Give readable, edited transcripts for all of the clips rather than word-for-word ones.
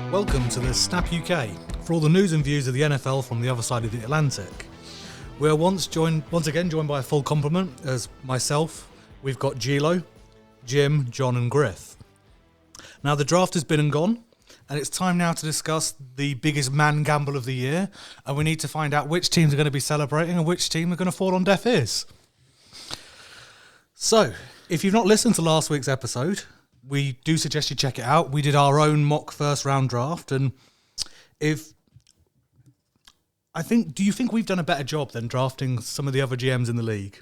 Welcome to the Snap UK for all the news and views of the NFL from the other side of the Atlantic. We're once again joined by a full complement as myself. We've got Gilo, Jim, John and Griff. Now the draft has been and gone, and it's time now to discuss the biggest man gamble of the year, and we need to find out which teams are going to be celebrating and which team are going to fall on deaf ears. So, if you've not listened to last week's episode, we do suggest you check it out. We did our own mock first round draft, and do you think we've done a better job than drafting some of the other GMs in the league?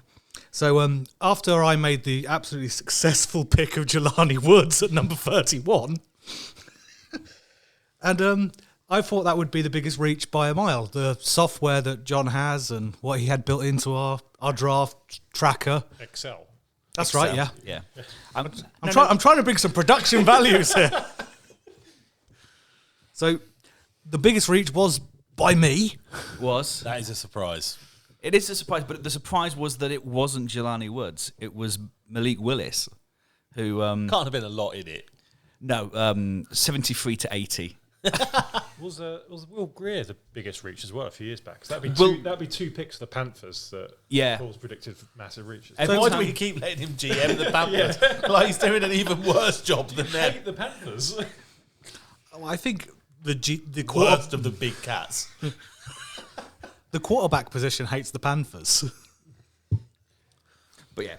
So after I made the absolutely successful pick of Jelani Woods at number 31, and I thought that would be the biggest reach by a mile. The software that John has and what he had built into our draft tracker. Excel. That's right, yeah. Yeah. I'm trying to bring some production values here. So, the biggest reach was by me. That is a surprise. It is a surprise, but the surprise was that it wasn't Jelani Woods. It was Malik Willis, who... Can't have been a lot in it. No, 73 to 80. Was Will Greer the biggest reach as well a few years back? 'Cause that'd be two picks for the Panthers that Paul's predicted massive reaches. And why do we keep letting him GM the Panthers? Like he's doing an even worse job than them. Hate the Panthers. I think the Worst of the big cats. the quarterback position hates the Panthers. But yeah,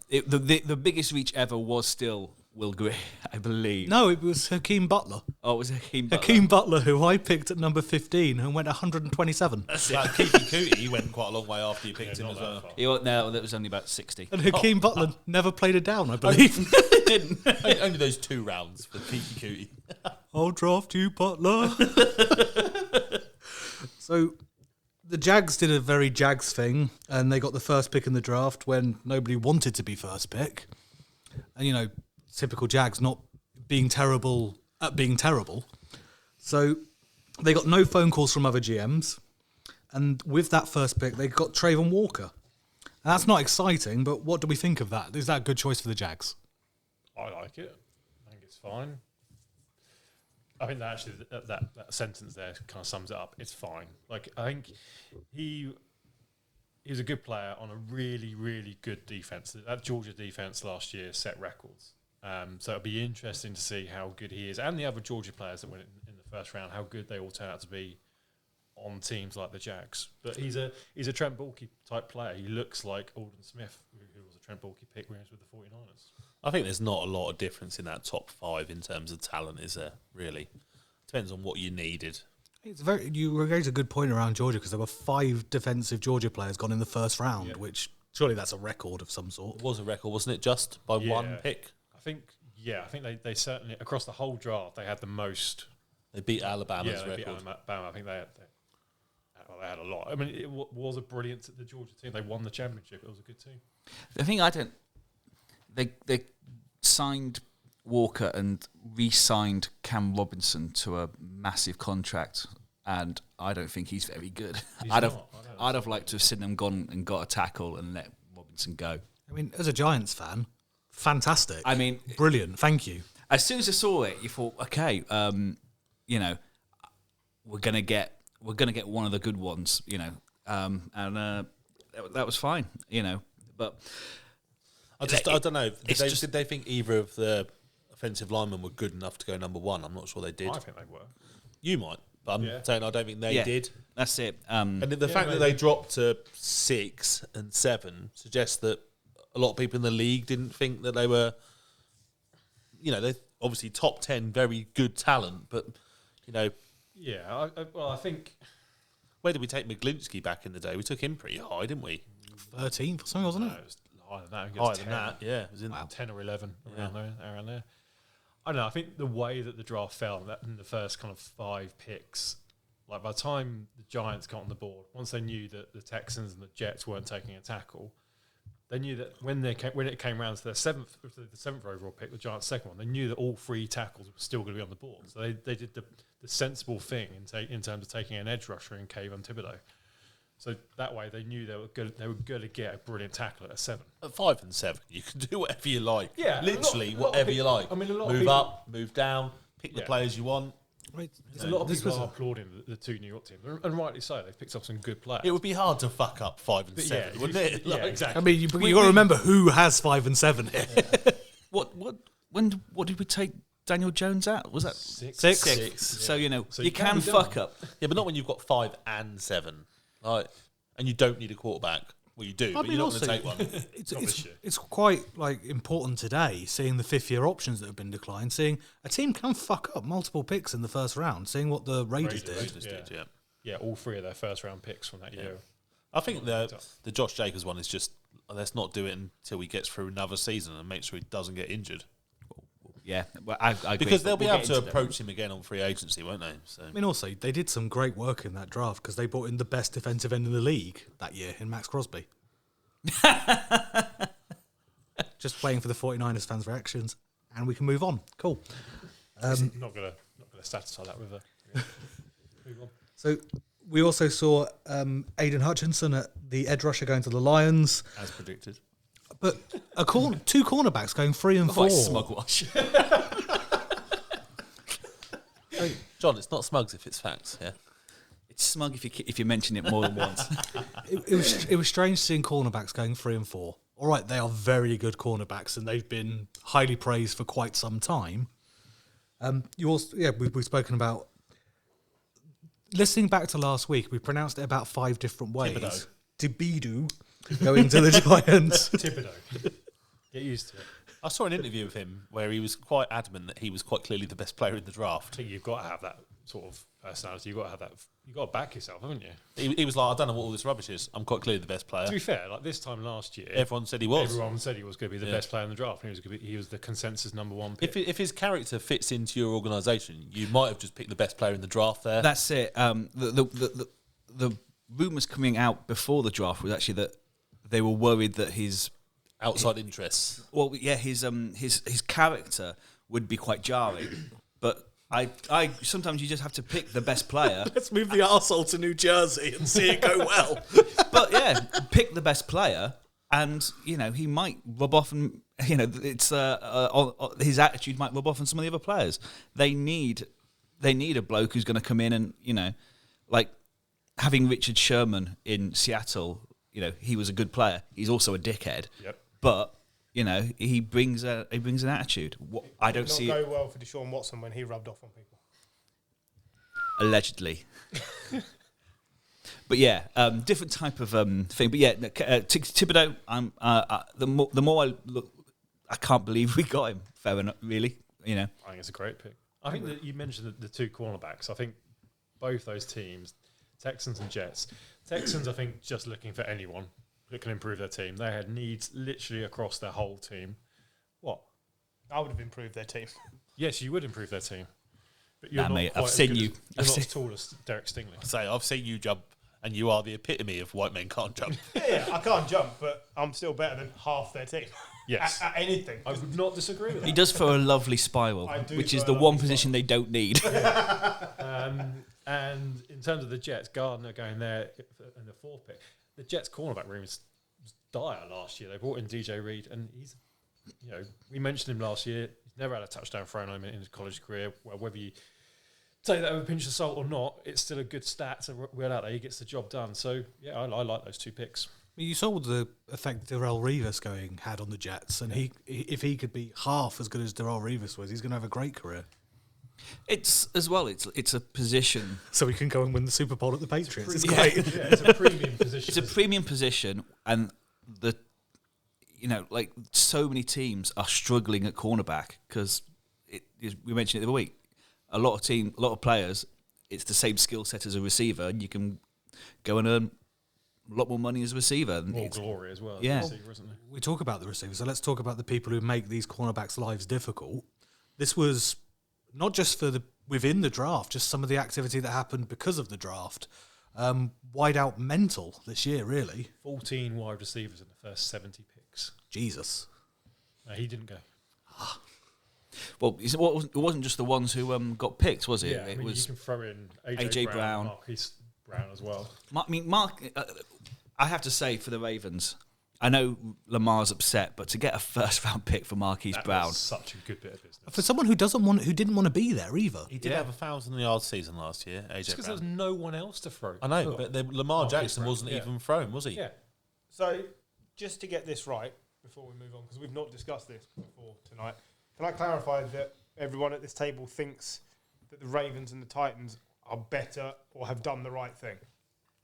the biggest reach ever was still Will Greer, I believe. No, it was Hakeem Butler. Oh, it was Hakeem Butler. Hakeem Butler, who I picked at number 15 and went 127. Like Keefe Cootie went quite a long way after you picked him as well. No, that was only about 60. And Hakeem Butler never played a down, I believe. He didn't. Only those 2 rounds for Keefe Cootie. I'll draft you, Butler. So, the Jags did a very Jags thing, and they got the first pick in the draft when nobody wanted to be first pick. And, typical Jags not being terrible at being terrible. So they got no phone calls from other GMs. And with that first pick, they got Trayvon Walker. And that's not exciting, but what do we think of that? Is that a good choice for the Jags? I like it. I think it's fine. I think that actually that sentence there kind of sums it up. It's fine. Like I think he was a good player on a really, really good defense. That Georgia defense last year set records. So it'll be interesting to see how good he is, and the other Georgia players that went in the first round, how good they all turn out to be on teams like the Jags. But he's a Trent Baalke type player. He looks like Alden Smith, who was a Trent Baalke pick when he was with the 49ers. I think there's not a lot of difference in that top 5 in terms of talent, is there? Really, depends on what you needed. You raised a good point around Georgia because there were 5 defensive Georgia players gone in the first round, which surely that's a record of some sort. It was a record, wasn't it? Just by one pick. I think they certainly across the whole draft they had the most. They beat Alabama's record. Beat Alabama. I think they had a lot. I mean, it was a brilliant the Georgia team. They won the championship. It was a good team. The thing they signed Walker and re-signed Cam Robinson to a massive contract, and I don't think he's very good. I'd have liked to have seen them gone and got a tackle and let Robinson go. I mean, as a Giants fan, fantastic. I mean, brilliant. Thank you. As soon as I saw it, you thought, okay, we're gonna get one of the good ones, and that was fine, But I don't know. Did they think either of the offensive linemen were good enough to go number 1? I'm not sure they did. I think they were. You might, but I'm saying I don't think they did. That's it. And the fact that they dropped to 6 and 7 suggests that a lot of people in the league didn't think that they were, they're obviously top 10, very good talent, but, Yeah, I think... Where did we take McGlinchey back in the day? We took him pretty high, didn't we? 13th or something, wasn't it? No, it was higher than that. Higher than that, yeah. It was in 10 or 11, around there. I don't know, I think the way that the draft fell, that in the first kind of 5 picks, like by the time the Giants got on the board, once they knew that the Texans and the Jets weren't taking a tackle, they knew that when it came around to the seventh overall pick, the Giants' second one, they knew that all 3 tackles were still going to be on the board. So they did the sensible thing in terms of taking an edge rusher in Kayvon Thibodeau. So that way they knew they were going to get a brilliant tackle at a 7. At 5 and 7, you can do whatever you like. Yeah, literally a lot of whatever you people- like. I mean, a lot of move people- up, move down, pick the Yeah. players you want. Right. A lot of This people was are a- applauding the 2 New York teams, and rightly so. They've picked up some good players. It would be hard to fuck up 5 and But 7, yeah, wouldn't it? Yeah, Like, exactly. I mean, you got to remember who has 5 and 7 here. What did we take Daniel Jones out? Was that 6. Six. So So you you can can be fuck done. up. Yeah, but not when you've got 5 and 7. Like, and you don't need a quarterback. Well, you do, but you're not going to take one. It's quite like important today, seeing the 5th-year options that have been declined, seeing a team can fuck up multiple picks in the first round, seeing what the Raiders did. Yeah. Yeah, all 3 of their first-round picks from that year. I think the Josh Jacobs one is just, let's not do it until he gets through another season and make sure he doesn't get injured. Yeah, well, I agree. Because they'll be We'll able get to into that. approach him again on free agency, won't they? So I mean, also, they did some great work in that draft because they brought in the best defensive end in the league that year in Max Crosby. Just waiting for the 49ers fans' reactions, and we can move on. Cool. Not gonna satisfy that with a. Move on. So we also saw Aiden Hutchinson at the edge rusher going to the Lions, as predicted. but two cornerbacks going 3 and 4. Quite smugwash. John, it's not smugs if it's facts, yeah? It's smug if you mention it more than once. It was strange seeing cornerbacks going 3 and 4. All right, they are very good cornerbacks, and they've been highly praised for quite some time. We've spoken about listening back to last week. We pronounced it about 5 different ways. Thibodeau going to the Giants. Thibodeau. Get used to it. I saw an interview with him where he was quite adamant that he was quite clearly the best player in the I draft. think you've got to have that sort of personality. You've got to have that. You've got to back yourself, haven't you? He was like, I don't know what all this rubbish is. I'm quite clearly the best player. To be fair, like this time last year, Everyone said he was. everyone said he was going to be the best player in the draft, and he was the consensus number 1 pick. If his character fits into your organisation, you might have just picked the best player in the draft there. That's it. The rumours coming out before the draft was actually that they were worried that his interests. well, yeah, his character would be quite jarring. But I sometimes you just have to pick the best player. Let's move the arsehole to New Jersey and see it go well. But yeah, pick the best player, and he might rub off, and it's his attitude might rub off on some of the other players. They need a bloke who's going to come in and like having Richard Sherman in Seattle. He was a good player. He's also a dickhead. Yep. But he brings an attitude. I don't see Not go well for Deshaun Watson when he rubbed off on people. allegedly. But yeah, different type of thing. But yeah, Thibodeau. The more I look, I can't believe we got him. Fair enough, really. I think it's a great pick. I think that you mentioned the 2 cornerbacks. I think both those teams, Texans and Jets. Texans, I think, just looking for anyone that can improve their team. They had needs literally across their whole team. What? I would have improved their team. Yes, you would improve their team. But you're Nah, not mate, quite I've as seen good you. You're I've not seen- as tall as Derek Stingley. Say, I've seen you jump, and you are the epitome of white men can't jump. Yeah, I can't jump, but I'm still better than half their team. Yes. At anything. I would not disagree with He that. does throw a lovely spiral, I do which is throw the a one lovely position they don't need. And in terms of the Jets, Gardner going there in the 4th pick. The Jets' cornerback room was dire last year. They brought in DJ Reed, and he's, we mentioned him last year. He's never had a touchdown thrown on him in his college career. Well, whether you take that with a pinch of salt or not, it's still a good stat. So we're out there. He gets the job done. So yeah, I like those 2 picks. You saw the effect Darrell Revis had on the Jets, and if he could be half as good as Darrell Revis was, he's going to have a great career. It's a position. So he can go and win the Super Bowl at the Patriots. It's Yeah. great. Yeah, it's a premium position. It's a premium position, and like so many teams are struggling at cornerback because we mentioned it the other week. A lot of players, it's the same skill set as a receiver, and you can go and earn a lot more money as a receiver. More glory as well. Yeah. As a receiver, isn't it? We talk about the receivers, so let's talk about the people who make these cornerbacks' lives difficult. This was not just within the draft, just some of the activity that happened because of the draft. Wide out mental this year, really. 14 wide receivers in the first 70 picks. Jesus. No, he didn't go. Well, it wasn't just the ones who got picked, was it? Yeah, It you was can throw in AJ AJ Brown. Marquise Brown as well. Mark, I have to say for the Ravens, I know Lamar's upset, but to get a first-round pick for Marquise That Brown, was such a good bit of business. For someone who didn't want to be there either. He did have a 1,000-yard season last year, AJ Because there Brown. was no one else to throw. I know, but Lamar Marquise Jackson Brown, wasn't yeah. even thrown, was he? Yeah. So, just to get this right before we move on, because we've not discussed this before tonight, can I clarify that everyone at this table thinks that the Ravens and the Titans are better or have done the right thing?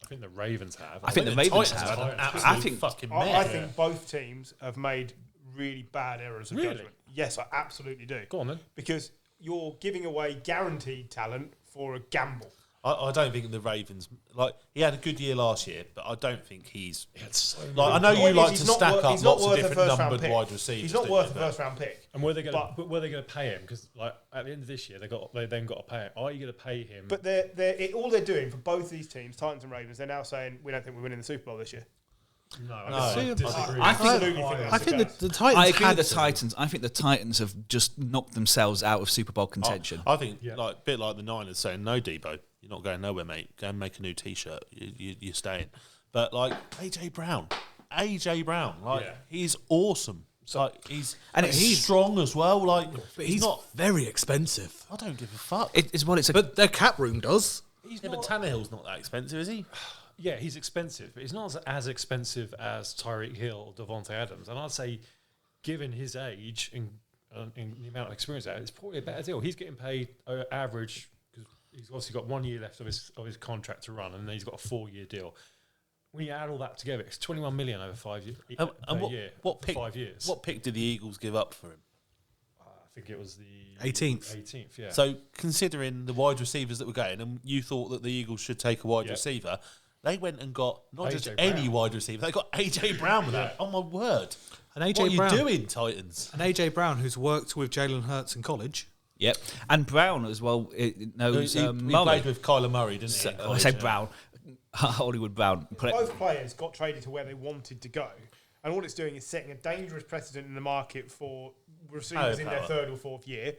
I think the Ravens have. I think the Ravens Titans have. had an I absolute think- fucking I mess. think both teams have made really bad errors of Really? judgment. Yes, I absolutely do. Go on then. Because you're giving away guaranteed talent for a gamble. I don't think the Ravens he had a good year last year, but I don't think he's He had so I know The you point is like he's to not stack worth- up he's not lots of worth a different first-round numbered pick. wide receivers. He's not don't worth you? a But- first round pick. And were they going But- to pay him? Because at the end of this year, they then got to pay him. Are you going to pay him? But all they're doing for both these teams, Titans and Ravens, they're now saying we don't think we're winning the Super Bowl this year. no, No. I disagree. I think- Absolutely think I that's think the the case. Titans. I agree with the had to. Titans. I think the Titans have just knocked themselves out of Super Bowl contention. I think Yeah. a bit like the Niners saying, "No, Debo, you're not going nowhere, mate. Go and make a new T-shirt. You're staying." But AJ Brown, Yeah. he's awesome. He's And he's it's- strong as well. But he's not very expensive. I don't give a fuck. It's what it's a. But their cap room does. But Tannehill's not that expensive, is he? Yeah, he's expensive, but he's not as expensive as Tyreek Hill or Devontae Adams. And I'd say, given his age and the amount of experience there, it's probably a better deal. He's getting paid average because he's obviously got 1 year left of his contract to run, and then he's got a 4-year deal. When you add all that together, it's 21 million over 5 years. And what for pick? 5 years. What pick did the Eagles give up for him? I think it was the 18th. 18th, yeah. So considering the wide receivers that were going, and you thought that the Eagles should take a wide Yeah. receiver, they went and got not just AJ any Brown. wide receiver, they got AJ Brown with that. Oh my word! And What AJ are Brown. you doing, Titans? And AJ Brown, who's worked with Jalen Hurts in college. Yep. And Brown as well knows He Murray. played with Kyler Murray, didn't he? in I college, say yeah. Brown. Hollywood Brown. Both players got traded to where they wanted to go. And all it's doing is setting a dangerous precedent in the market for receivers in their Power. third or fourth year.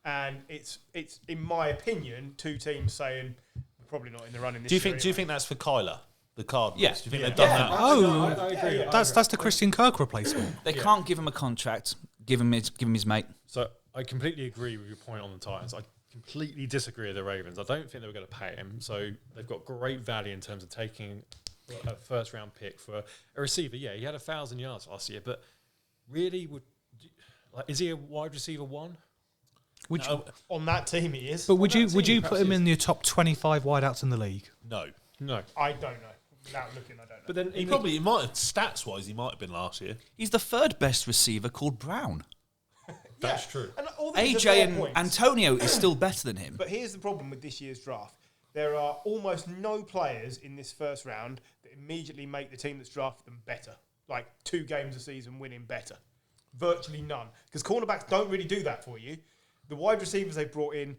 And it's in my opinion, two teams saying we're probably not in the running this Do you year think? Do you anyway. think that's for Kyler, the Cardinals? Yeah. Do you think Yeah. they've done Yeah. that? Oh, I agree. that's the Christian Kirk replacement. They can't give him a contract. Give him his mate. So I completely agree with your point on the Titans. I completely disagree with the Ravens. I don't think they were going to pay him. So they've got great value in terms of taking a first round pick for a receiver. Yeah, he had 1,000 yards last year, but really, is he a wide receiver one? Would you, On that team he is. but would you team, put perhaps him he is. in your top 25 wideouts in the league? No. No. I don't know. Without looking, I don't know. But then He probably might have, stats wise, he might have been last year. He's the third best receiver called Brown. that's true. And all these are AJ fair and points. Antonio is still better than him. But here's the problem with this year's draft. There are almost no players in this first round that immediately make the team that's drafted them better. Like 2 games a season winning better. Virtually none. Because cornerbacks don't really do that for you. The wide receivers they brought in,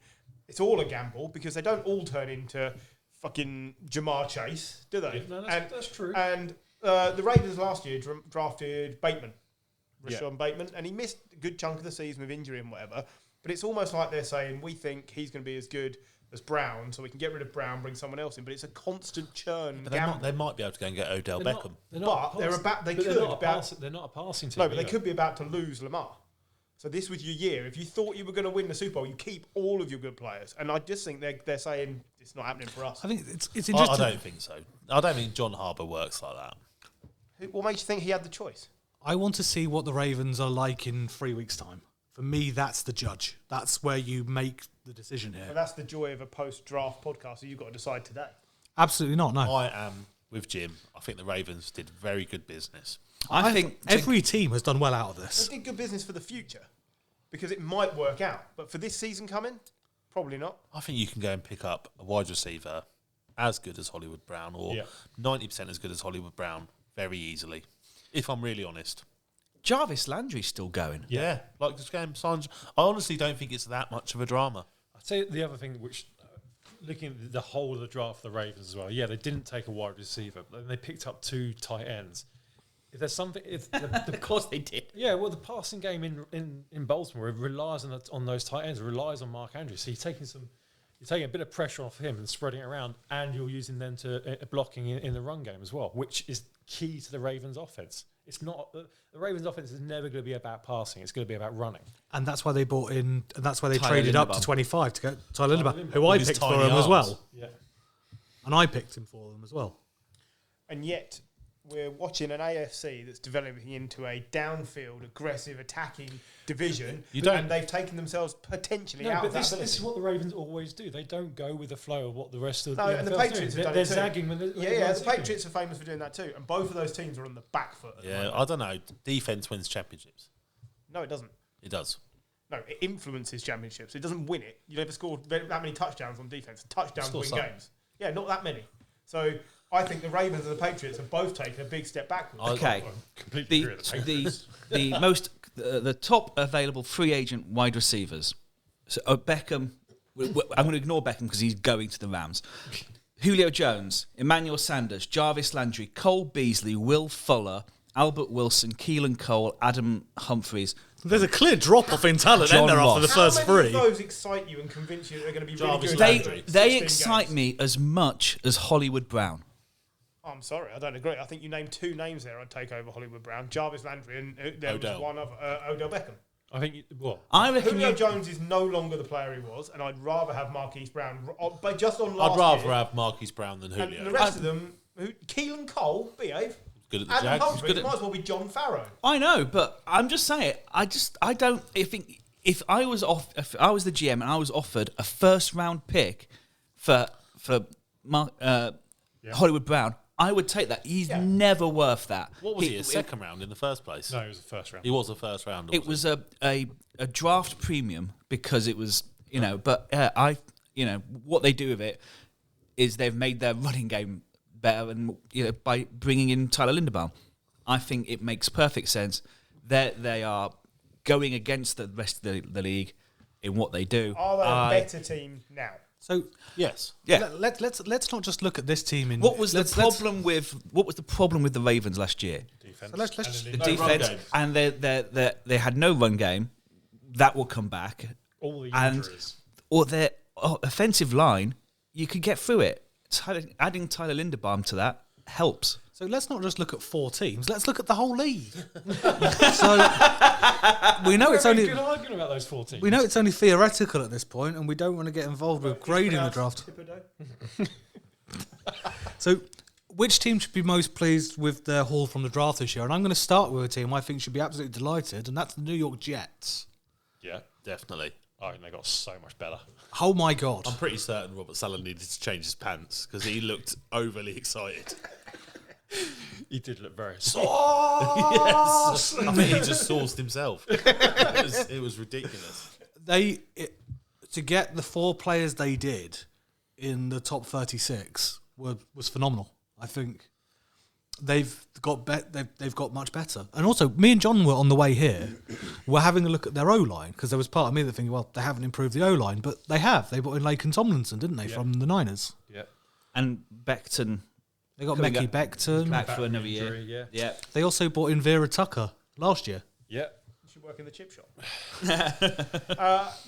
it's all a gamble because they don't all turn into fucking Jamar Chase, do they? Yeah, no, that's true. And the Raiders last year drafted Bateman. Yeah. Rashawn Bateman, and he missed a good chunk of the season with injury and whatever. But it's almost like they're saying, we think he's going to be as good as Brown, so we can get rid of Brown, bring someone else in. But it's a constant churn. But gamble. they might be able to go and get Odell They're Beckham. But they're about- they but could They're not, a about- pass, they're not a passing team. No, but they either. could be about to lose Lamar. So this was your year. If you thought you were going to win the Super Bowl, you keep all of your good players. And I just think they're saying it's not happening for us. I think it's I interesting. don't think so. I don't think John Harbour works like that. What makes you think he had the choice? I want to see what the Ravens are like in 3 weeks' time. For me, that's the judge. That's where you make the decision But here. that's the joy of a post-draft podcast. So you've got to decide today. Absolutely not. No. I am with Jim. I think the Ravens did very good business. I think every team has done well out of They this. did good business for the future because it might work out. But for this season coming, probably not. I think you can go and pick up a wide receiver as good as Hollywood Brown or Yeah. 90% as good as Hollywood Brown very easily, if I'm really honest. Jarvis Landry's still going. Yeah. Like just going signs. I honestly don't think it's that much of a drama. I'd say the other thing, which looking at the whole of the draft for the Ravens as well, yeah, they didn't take a wide receiver, but then they picked up 2 tight ends. If there's something, if Of course they did. yeah, well, the passing game in Baltimore it relies on those tight ends, it relies on Mark Andrews. So you're you're taking a bit of pressure off him and spreading it around, and you're using them to blocking in the run game as well, which is key to the Ravens' offense. It's not the Ravens' offense is never going to be about passing; it's going to be about running. And that's why they bought in, and that's why they Tyler traded up Linderbaum. to 25 to get Tyler Linderbaum, Linderbaum. who I With his picked for tiny him as arms. well. Yeah, And I picked him for them as well. And yet, we're watching an AFC that's developing into a downfield, aggressive, attacking division, and they've taken themselves potentially out but of that this ability. is what the Ravens always do. They don't go with the flow of what the rest of No, the and the NFL 's Patriots doing. have done They're it too. zagging when The Patriots are famous for doing that too, and both of those teams are on the back foot. At the Yeah, moment. I don't know. Defense wins championships. No, it doesn't. It does. No, it influences championships. It doesn't win it. You never score that many touchdowns on defense. Touchdowns Score win some. games. Yeah, not that many. So I think the Ravens and the Patriots have both taken a big step backwards. Okay. completely agree with the Patriots. The top available free agent wide receivers. So Beckham, I'm going to ignore Beckham because he's going to the Rams. Julio Jones, Emmanuel Sanders, Jarvis Landry, Cole Beasley, Will Fuller, Albert Wilson, Keelan Cole, Adam Humphries. There's a clear drop-off in talent John in there after Ross. the first How many three. of those excite you and convince you that they're going to be Jarvis really Landry. good? They 16 excite games? me as much as Hollywood Brown. I'm sorry, I don't agree. I think you named two names there I'd take over Hollywood Brown. Jarvis Landry and there Odell. was one other, Odell Beckham. I think I reckon Julio you, Jones is no longer the player he was, and I'd rather have Marquise Brown. But just on last I'd rather year, have Marquise Brown than and Julio. the rest of them, Keelan Cole, behave. Good at the Adam Jags. Humphries might as well be John Farrow. I know, but I'm just saying. I don't. If I was the GM and I was offered a first round pick for Hollywood Brown, I would take that. He's never worth that. What was he? A second round in the first place? no, it was the first round. He was a first rounder. It was a draft premium because it was But what they do with it is they've made their running game better, and by bringing in Tyler Linderbaum, I think it makes perfect sense. They are going against the rest of the league in what they do. Are they a better team now? So yes. Yeah. let's not just look at this team in. What was the let's- problem with the Ravens last year? Defense. So let's just- The No run defense, game. and they had no run game. That will come back, All the and injuries. or their offensive line. You could get through it. Adding Tyler Linderbaum to that helps. So let's not just look at four teams. Let's look at the whole league. So we know it's only Good argument about those 14. we know it's only theoretical at this point, and we don't want to get involved with grading the draft. So, which team should be most pleased with their haul from the draft this year? And I'm going to start with a team I think should be absolutely delighted, and that's the New York Jets. Yeah. Definitely. I think they got so much better. Oh my God! I'm pretty certain Robert Saleh needed to change his pants because he looked overly excited. He did look very Yes. I think he just sourced himself. It was ridiculous. To get the four players they did in the top 36 was phenomenal. I think they've got much better. And also, me and John were on the way here. We're having a look at their O line because there was part of me that thinking, well, they haven't improved the O line, but they have. They brought in Laken Tomlinson, didn't they, from the Niners? Yeah. And Becton They got Coming Mekhi up. Becton. back Back for from another year. injury, Yeah. They also brought in Vera Tucker last year. Yeah. You should work in the chip shop.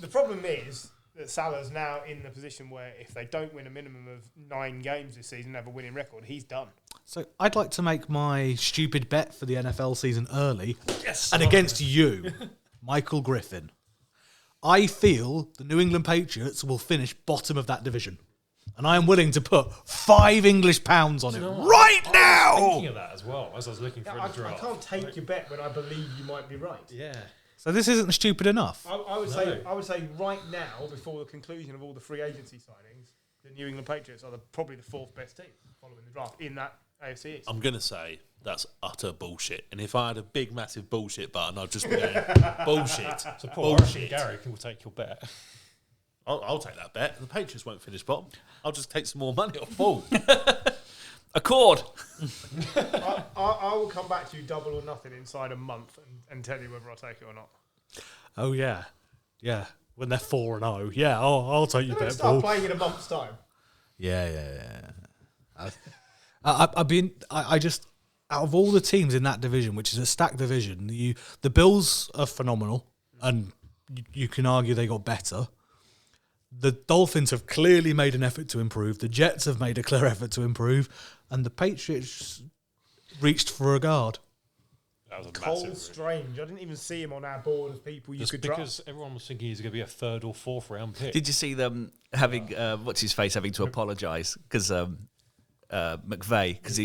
The problem is that Salah's now in the position where if they don't win a minimum of 9 games this season and have a winning record, he's done. So I'd like to make my stupid bet for the NFL season early. Yes. And against you, Michael Griffin. I feel the New England Patriots will finish bottom of that division. And I am willing to put £5 English on it right now. Thinking of that as well as I was looking for I the draft. can't take your bet when I believe you might be right. Yeah. So this isn't stupid enough. I would say right now, before the conclusion of all the free agency signings, the New England Patriots are probably the 4th best team following the draft in that AFC East. I'm going to say that's utter bullshit. And if I had a big, massive bullshit button, I'd just be going, bullshit. So Paul Irish and Bullshit. Gary will take your bet. I'll take that bet. The Patriots won't finish bottom. I'll just take some more money off Paul. Accord. I will come back to you double or nothing inside a month and tell you whether I'll take it or not. Oh, yeah. Yeah. When they're 4-0. Yeah, I'll take your Don't bet, start Paul. playing in a month's time. Yeah. I just, out of all the teams in that division, which is a stacked division, the Bills are phenomenal, and you can argue they got better. The Dolphins have clearly made an effort to improve. The Jets have made a clear effort to improve. And the Patriots reached for a guard. That was a Cole massive. Strange. I didn't even see him on our board of people you Just could because draft. everyone was thinking he's going to be a 3rd or 4th round pick. Did you see them having what's his face having to apologise because McVeigh, because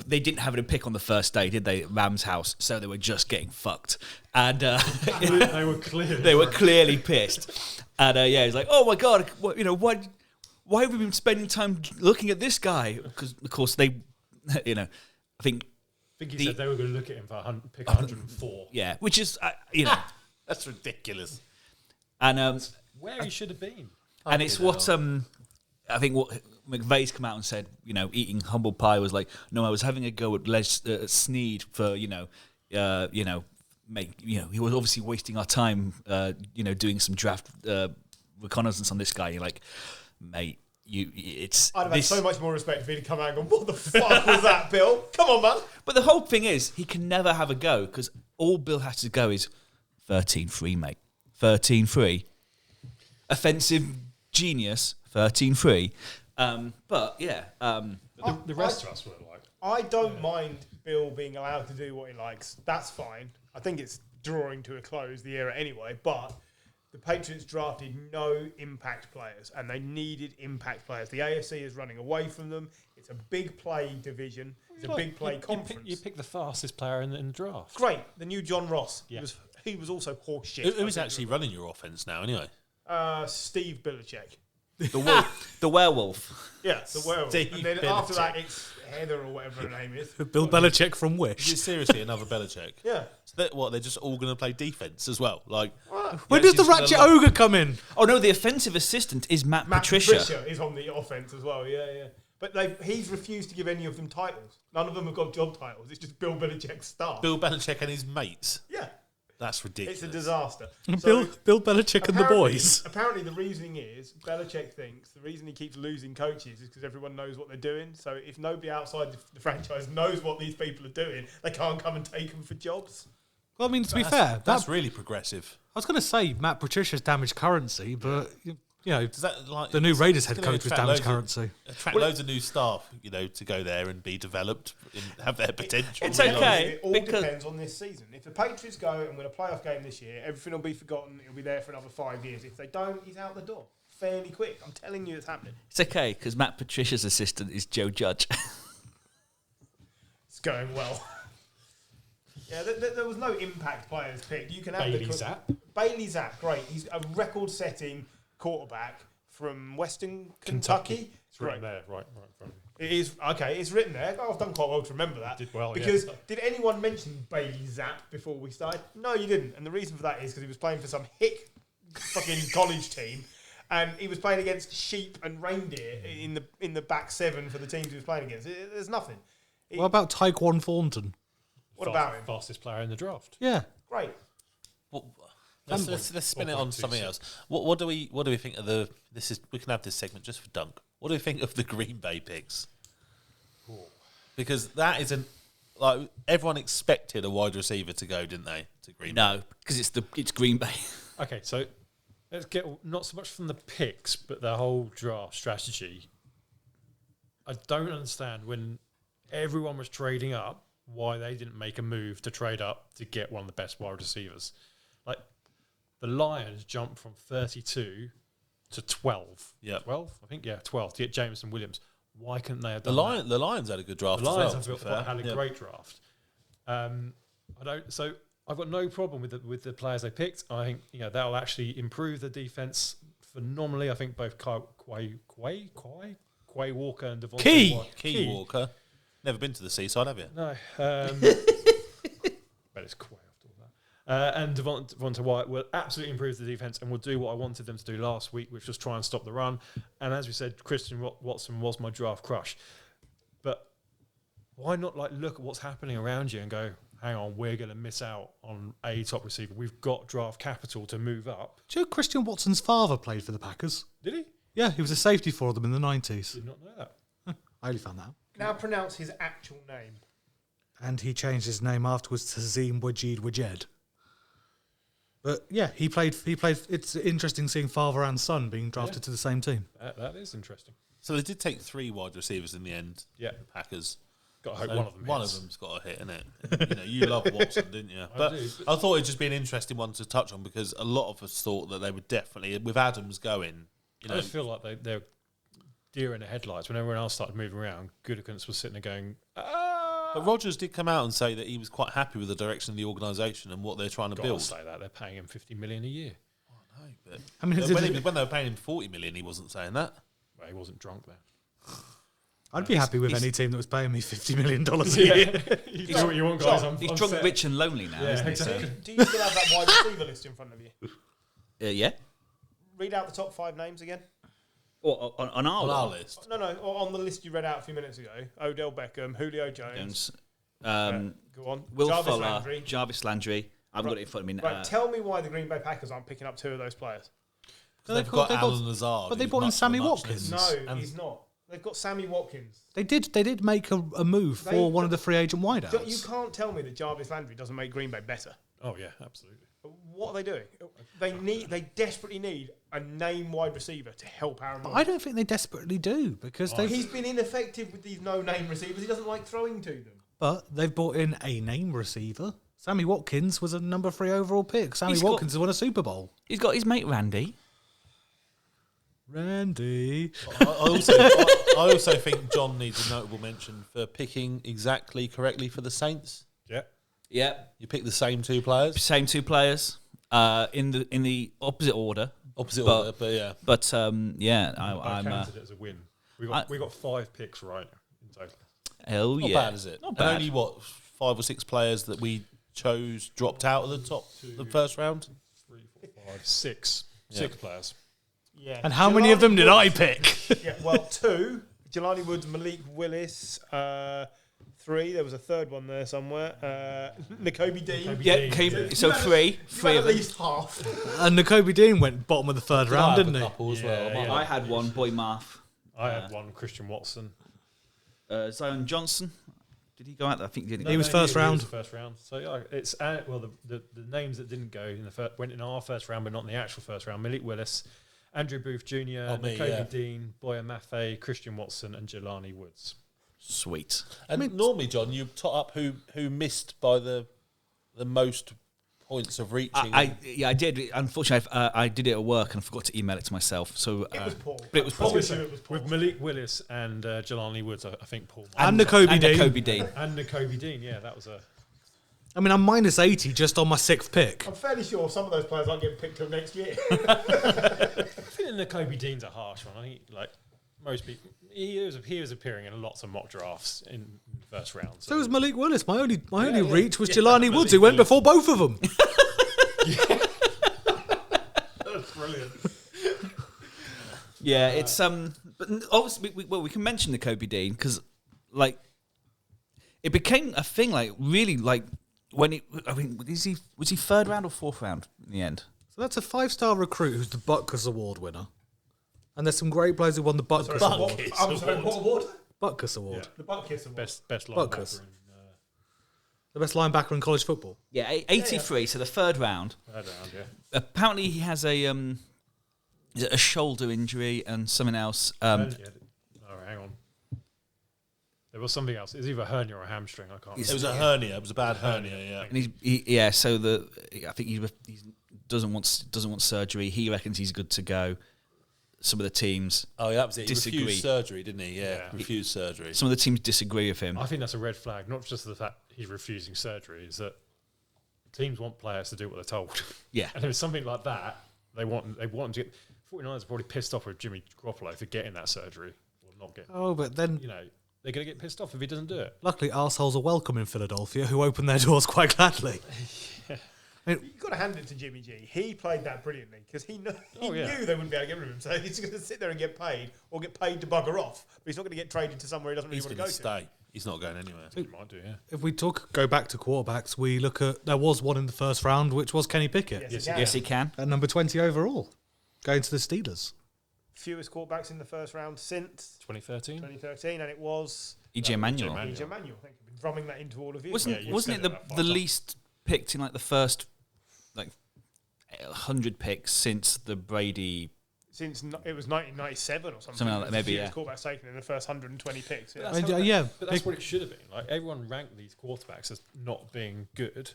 they didn't have a pick on the first day, did they? At Rams house, so they were just getting fucked, and they were clearly they were clearly pissed. And he's like, "Oh my god, why have we been spending time looking at this guy?" Because of course they, I think he said they were going to look at him for pick 104. Yeah, which is That's ridiculous. and Where he should have been. and it's what I think what McVeigh's come out and said, eating humble pie was like, no, I was having a go at Snead for, he was obviously wasting our time, doing some draft reconnaissance on this guy. You're like, mate, I'd have had so much more respect if he'd come out and gone, what the fuck was that, Bill? Come on, man. But the whole thing is, he can never have a go because all Bill has to go is 13-3, mate. 13-3. Offensive genius, 13-3. But yeah. The rest of us were like... I don't mind Bill being allowed to do what he likes. That's fine. I think it's drawing to a close, the era anyway, but the Patriots drafted no impact players, and they needed impact players. The AFC is running away from them. It's a big play division. It's a big play conference. You pick the fastest player in the draft. Great. The new John Ross. Yeah. He was also horse shit. Who's actually running your offense now, anyway? Steve Belichick. The werewolf. Yeah, the werewolf. Steve And then Belichick. after that, it's Heather or whatever her name is. Bill Belichick from Is Wish. it seriously another Belichick? Yeah. So they're just all going to play defense as well? Like, When does the Ratchet Ogre come in? Oh no, the offensive assistant is Matt Matt Patricia. Patricia is on the offense as well, yeah. But he's refused to give any of them titles. None of them have got job titles. It's just Bill Belichick's staff. Bill Belichick and his mates. Yeah. That's ridiculous. It's a disaster. Bill Belichick and the boys. Apparently, the reasoning is Belichick thinks the reason he keeps losing coaches is because everyone knows what they're doing. So if nobody outside the franchise knows what these people are doing, they can't come and take them for jobs. Well, I mean, to be fair, That's really progressive. I was going to say Matt Patricia's damaged currency, but Does that the new Raiders head it's gonna coach was attract damaged loads currency. Attract loads of new staff, to go there and be developed and have their potential. It's okay. It all because- depends on this season. If the Patriots go and win a playoff game this year, everything will be forgotten. It'll be there for another 5 years. If they don't, he's out the door fairly quick. I'm telling you, it's happening. It's okay because Matt Patricia's assistant is Joe Judge. It's going well. Yeah, there was no impact players picked. You can have Bailey Zapp. Bailey Zapp, great. He's a record-setting quarterback from Western Kentucky. It's right there, right in front of you. It is okay. It's written there. I've done quite well to remember that. Did well, because yeah. did anyone mention Bailey Zapp before we started? No, you didn't. And the reason for that is because he was playing for some hick fucking college team, and he was playing against sheep and reindeer in the back seven for the teams he was playing against. There's nothing. What about Tyquan Thornton? What about him? Fastest player in the draft. Yeah. Great. Let's spin it on something else. What do we think of the? We can have this segment just for Dunk. What do we think of the Green Bay picks? Because that isn't like everyone expected a wide receiver to go, didn't they? To Green Bay. No, because it's Green Bay. Okay, so let's get not so much from the picks, but the whole draft strategy. I don't understand when everyone was trading up, why they didn't make a move to trade up to get one of the best wide receivers. Like the Lions jumped from 32 to 12. Yeah. 12? I think, 12 to get Jameson Williams. Why couldn't they have The done that? The Lions had a good draft. The Lions as well, to be fair. had a great draft. So I've got no problem with the players they picked. I think that'll actually improve the defense phenomenally. I think both Quay Walker and Devontae Key Walker. Never been to the seaside, have you? No, but it's Quay after all that. And Devontae White will absolutely improve the defense and will do what I wanted them to do last week, which was try and stop the run. And as we said, Christian Watson was my draft crush. But why not look at what's happening around you and go, hang on, we're going to miss out on a top receiver. We've got draft capital to move up. Do you know Christian Watson's father played for the Packers? Did he? Yeah, he was a safety for them in the 90s. Did not know that. I only found that out. Now pronounce his actual name. And he changed his name afterwards to Zim Wajid Wajed. But yeah, he played. It's interesting seeing father and son being drafted to the same team. That is interesting. So they did take 3 wide receivers in the end. Yeah. The Packers. Got to hope So one of them one hits. of them's got a hit, innit? You love Watson, didn't you? But do. I thought it'd just be an interesting one to touch on because a lot of us thought that they would definitely, with Adams going, I just feel like they're deer in the headlights. When everyone else started moving around, Gutekunst was sitting there going, But Rodgers did come out and say that he was quite happy with the direction of the organisation and what they're trying to gotta build. say that. They're paying him $50 million a year. But I mean, when they were paying him 40 million, he wasn't saying that. Well, he wasn't drunk then. I'd be happy with any team that was paying me $50 million a year. You do what you want, guys. He's drunk, rich, and lonely now, Yeah, isn't he? exactly. Do you still have that wide receiver list in front of you? Yeah. Read out the top 5 names again. Or on our On our list. list. No, on the list you read out a few minutes ago. Odell Beckham, Julio Jones. Go on. Will Jarvis Fuller, Landry. Jarvis Landry. I've got it in front of me now. Right, tell me why the Green Bay Packers aren't picking up 2 of those players. They've got Alan Lazard. but they who's brought in much Sammy of a Watkins. muchness. No, he's not. They've got Sammy Watkins. They did make a move They- for one of the free agent wideouts. You can't tell me that Jarvis Landry doesn't make Green Bay better. Oh, yeah, absolutely. What are they doing? They desperately need a name wide receiver to help Aaron But I Rodgers. don't think they desperately do because He's been ineffective with these no-name receivers. He doesn't like throwing to them. they've brought in a name receiver. Sammy Watkins was a number 3 overall pick. Sammy Watkins has won a Super Bowl. He's got his mate Randy. Randy. I also think John needs a notable mention for picking exactly correctly for the Saints. Yeah. Yeah. You picked the same 2 players, Same 2 players. In the opposite order. opposite But- order, but yeah. But yeah, I I'm. counted it as a win. We got 5 picks right in total. Hell Not yeah. bad, is it? Not And bad. only 5 or 6 players that we chose dropped out of the top, the first round. 3, 4, 5, 6. 6 players. Yeah. And how many of them did I pick? Yeah, well, 2. Jelani Woods, Malik Willis. 3. There was a third one there somewhere. Nakobe Dean. Yeah, so three You had of at them. least half. And Nakobe Dean went bottom of the 3rd round, didn't he? Couple as Yeah, well. yeah. I had one, Boy Marth. I had one, Christian Watson. Zion Johnson. Did he go out there? I think he did. He was first round. He was first round. So yeah, it's the names that didn't go in the went in our first round, but not in the actual first round. Malik Willis, Andrew Booth Jr., Nakobe Dean, Boya Maffei, Christian Watson, and Jelani Woods. Sweet. And normally, John, you tot up who missed by the most points of reaching. I did. Unfortunately, I did it at work and I forgot to email it to myself. So, It was Paul. but it was I Paul. promise you it was Paul. With Malik Willis and Jelani Woods, I think Paul. And Nakobe Dean. Nakobe Dean. And Nakobe Dean, yeah, that was a. I mean, I'm minus 80 just on my 6th pick. I'm fairly sure some of those players aren't getting picked till next year. I think Nakobe Dean's a harsh one. I think like most people, he was appearing in lots of mock drafts in the first round. So was Malik Willis. My only yeah. reach was Yeah, Jelani Malik Woods, who went Willis. before both of them. That's brilliant. Yeah, it's but obviously we can mention the Kobe Dean because like it became a thing like really like when it. I mean, was he 3rd round or 4th round in the end? So that's a 5-star recruit who's the Butkus Award winner. And there's some great players who won the Butkus Award. I'm sorry, what award? Butkus Award. Yeah. The Butt-Kiss Award. Best Butkus. linebacker in The best linebacker in college football. Yeah, 83. So the 3rd round. third round, yeah. Apparently, he has a shoulder injury and something else. Oh, hang on. There was something else. It's either a hernia or a hamstring. I can't. it was a hernia. It was a bad hernia. Yeah. And so I think he doesn't want surgery. He reckons he's good to go. Some of the teams, Oh, yeah, that was it. He Disagree. refused surgery, didn't he? Yeah, Yeah. refused surgery. some of the teams disagree with him. I think that's a red flag. Not just the fact he's refusing surgery, is that teams want players to do what they're told. Yeah, And if it's something like that, they want him to get. 49ers are probably pissed off with Jimmy Garoppolo for getting that surgery or not getting. Oh, but then You know, they're going to get pissed off if he doesn't do it. luckily arseholes are welcome in Philadelphia who open their doors quite gladly. You've got to hand it to Jimmy G. He played that brilliantly because he knew they wouldn't be able to get rid of him. So he's going to sit there and get paid or get paid to bugger off. But he's not going to get traded to somewhere he doesn't really He's want going to to go to. stay. He's not going anywhere. He might do, yeah. If we go back to quarterbacks, we look at, there was one in the 1st round, which was Kenny Pickett yes, he can. at number 20 overall, going to the Steelers. Fewest quarterbacks in the first round since 2013. 2013, and it was EJ Manuel. Manuel. EJ Manuel. Thank you. Been drumming that into all of you. Wasn't you've it said the about 5 the times. least picked in like the first like 100 picks since the Brady. Since it was 1997 or something. Something like that, maybe, yeah. Quarterbacks taken in the first 120 picks. Yeah. But that's what it should have been. Like everyone ranked these quarterbacks as not being good.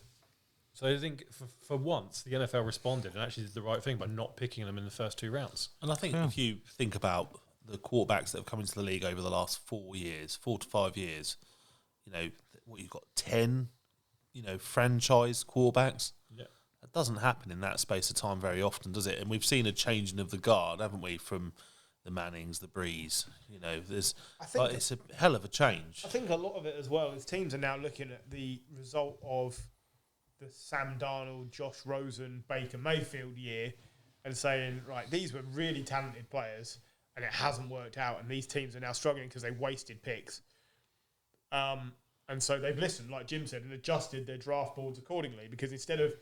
So I think for once the NFL responded and actually did the right thing by not picking them in the first 2 rounds. And I think if you think about the quarterbacks that have come into the league over the last 4 to 5 years, you've got 10, franchise quarterbacks. Yeah. That doesn't happen in that space of time very often, does it? And we've seen a changing of the guard, haven't we, from the Mannings, the Brees. It's a hell of a change. I think a lot of it as well is teams are now looking at the result of the Sam Darnold, Josh Rosen, Baker Mayfield year and saying, right, these were really talented players and it hasn't worked out and these teams are now struggling because they wasted picks. And so they've listened, like Jim said, and adjusted their draft boards accordingly because instead of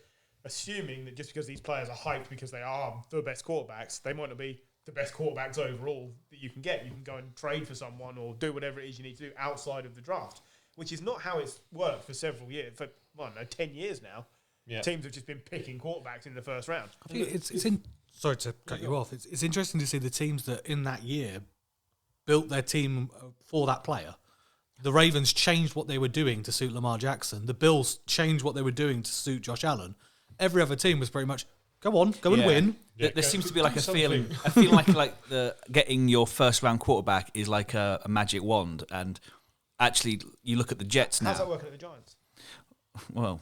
assuming that just because these players are hyped because they are the best quarterbacks, they might not be the best quarterbacks overall that you can get. You can go and trade for someone or do whatever it is you need to do outside of the draft, which is not how it's worked for several years. For, 10 years now, teams have just been picking quarterbacks in the first round. I think sorry to cut you off. It's interesting to see the teams that in that year built their team for that player. The Ravens changed what they were doing to suit Lamar Jackson. The Bills changed what they were doing to suit Josh Allen. Every other team was pretty much, go on, go and win. Yeah, there seems to be like a feeling. I feel like the getting your first round quarterback is like a magic wand. And actually, you look at the Jets now. How's that working at the Giants? Well,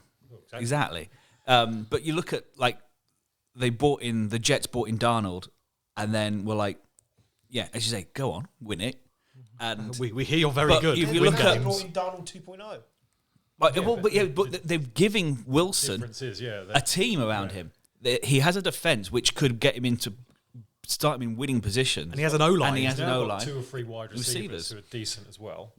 exactly. But you look at the Jets bought in Darnold, and then were like, yeah, as you say, go on, win it. And we hear you're very good. If you look at they brought in Darnold 2.0. But they're giving Wilson a team around him. He has a defense which could get him into start him in winning positions. And he has an O-line. And he has an O-line. 2 or 3 wide receivers who are decent as well.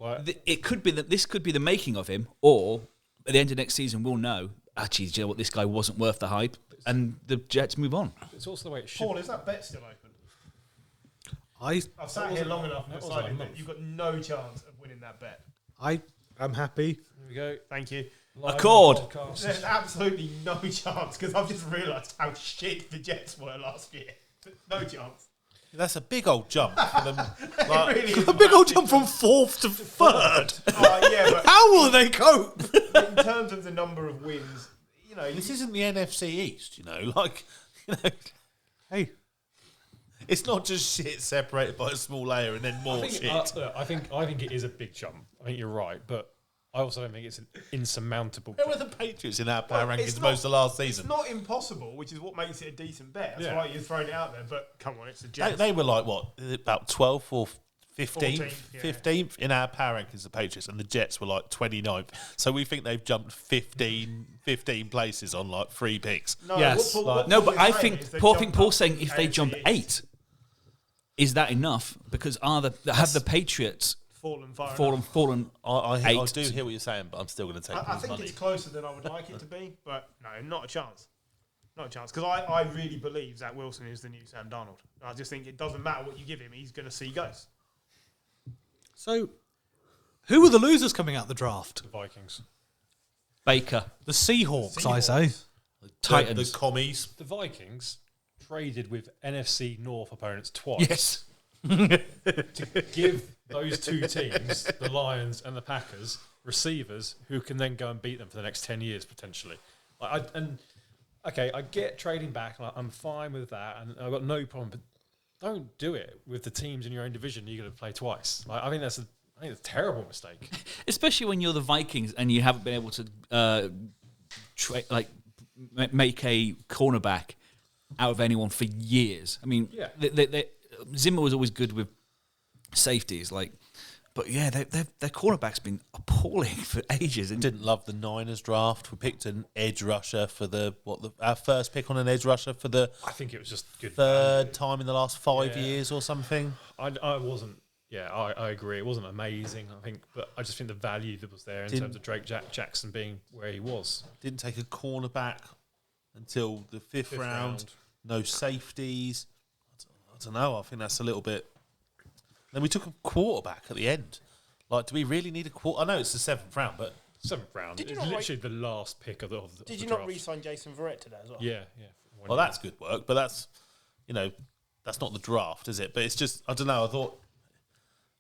It could be that this could be the making of him, or at the end of next season we'll know, actually, do you know what, this guy wasn't worth the hype, and the Jets move on. It's also the way it should. Paul, is that bet still open? I've sat here long enough and decided that you've got no chance of winning that bet. I'm happy. Here we go. Thank you. Accord. There's absolutely no chance because I've just realised how shit the Jets were last year. No chance. That's a big old jump for them. It really is A big old jump from 4th to 3rd. Yeah, but How will they cope? in terms of the number of wins, This isn't the NFC East, Hey, it's not just shit separated by a small layer and then more shit. I think it is a big jump. I think you're right, but I also don't think it's an insurmountable Where jump. were the Patriots in our power it's rankings not- most of last season? it's not impossible, which is what makes it a decent bet. That's Yeah. why you're throwing it out there. But come on, it's the Jets. They were like, what, about 12th or 15th? 14th, yeah. 15th in our power rankings, the Patriots, and the Jets were like 29th. So we think they've jumped 15 places on like 3 picks. No, Yes. what No, Paul but is I saying think is they've Paul's jumped saying up if they AFC jump East. 8, is that enough? Because have the Patriots Fallen far enough. fallen? I 8 do hear what you're saying, but I'm still going to take I Paul's think money. it's closer than I would like it to be, but no, not a chance. Not a chance. Because I really believe Zach Wilson is the new Sam Darnold. I just think it doesn't matter what you give him, he's going to see ghosts. so who are the losers coming out the draft? The Vikings. Baker, The Seahawks, I say. Titans. The commies. The Vikings traded with NFC North opponents twice. Yes. To give those 2 teams, the Lions and the Packers, receivers who can then go and beat them for the next 10 years potentially. I get trading back. I'm fine with that, and I've got no problem. But don't do it with the teams in your own division you're going to play twice. I think that's a terrible mistake. Especially when you're the Vikings and you haven't been able to make a cornerback out of anyone for years. I mean, Yeah. Zimmer was always good with safeties, but yeah, their cornerback's been appalling for ages. And Didn't love the Niners draft. We picked an edge rusher for our first pick on an edge rusher for the I think it was just good. 3rd time in the last 5 Yeah. years or something. I wasn't. Yeah, I agree. It wasn't amazing, I think, but I just think the value that was there in terms of Drake Jackson being where he was. Didn't take a cornerback until the fifth round. No safeties. I don't know. I think that's a little bit. Then we took a quarterback at the end. Do we really need a quarter? I know it's the 7th round, but 7th round. Did you It's not literally the last pick of the Did the you draft. not re-sign Jason Verrett today as well? Yeah, Well, that's good work, but that's not the draft, is it? But it's just, I don't know. I thought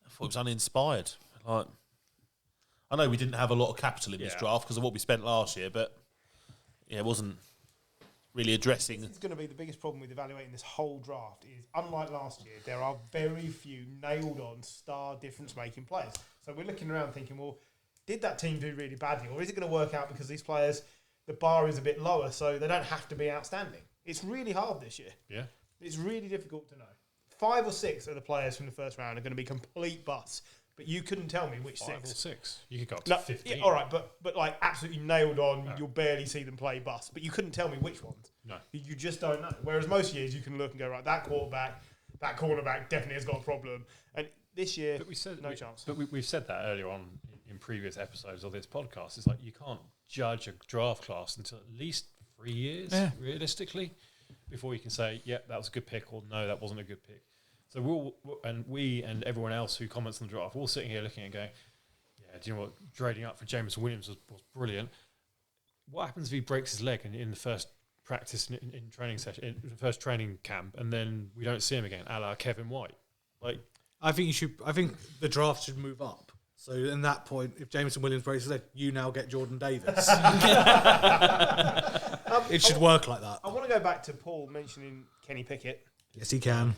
it was uninspired. Like, I know we didn't have a lot of capital in this draft because of what we spent last year, but it wasn't really addressing. It's going to be the biggest problem with evaluating this whole draft is, unlike last year, there are very few nailed-on star difference-making players. So we're looking around thinking, well, did that team do really badly, or is it going to work out because these players, the bar is a bit lower, so they don't have to be outstanding? It's really hard this year. Yeah. It's really difficult to know. 5 or 6 of the players from the first round are going to be complete busts, but you couldn't tell me which 5 6. or 6. You could go up to 15. Yeah, all right, but like absolutely nailed on, you'll barely see them play bust, but you couldn't tell me which ones. No. You just don't know. Whereas most years you can look and go, right, that quarterback, that cornerback definitely has got a problem. And this year, But we said no chance. But we've said that earlier on in previous episodes of this podcast. It's like you can't judge a draft class until at least 3 years, realistically, before you can say, yeah, that was a good pick, or no, that wasn't a good pick. So we and everyone else who comments on the draft, we're all sitting here looking and going, yeah, do you know what? Trading up for Jameson Williams was brilliant. What happens if he breaks his leg in the first practice in training session, in the first training camp, and then we don't see him again, a la Kevin White? Like, I think the draft should move up. So in that point, if Jameson Williams breaks his leg, you now get Jordan Davis. It should work like that. I want to go back to Paul mentioning Kenny Pickett. Yes, he can.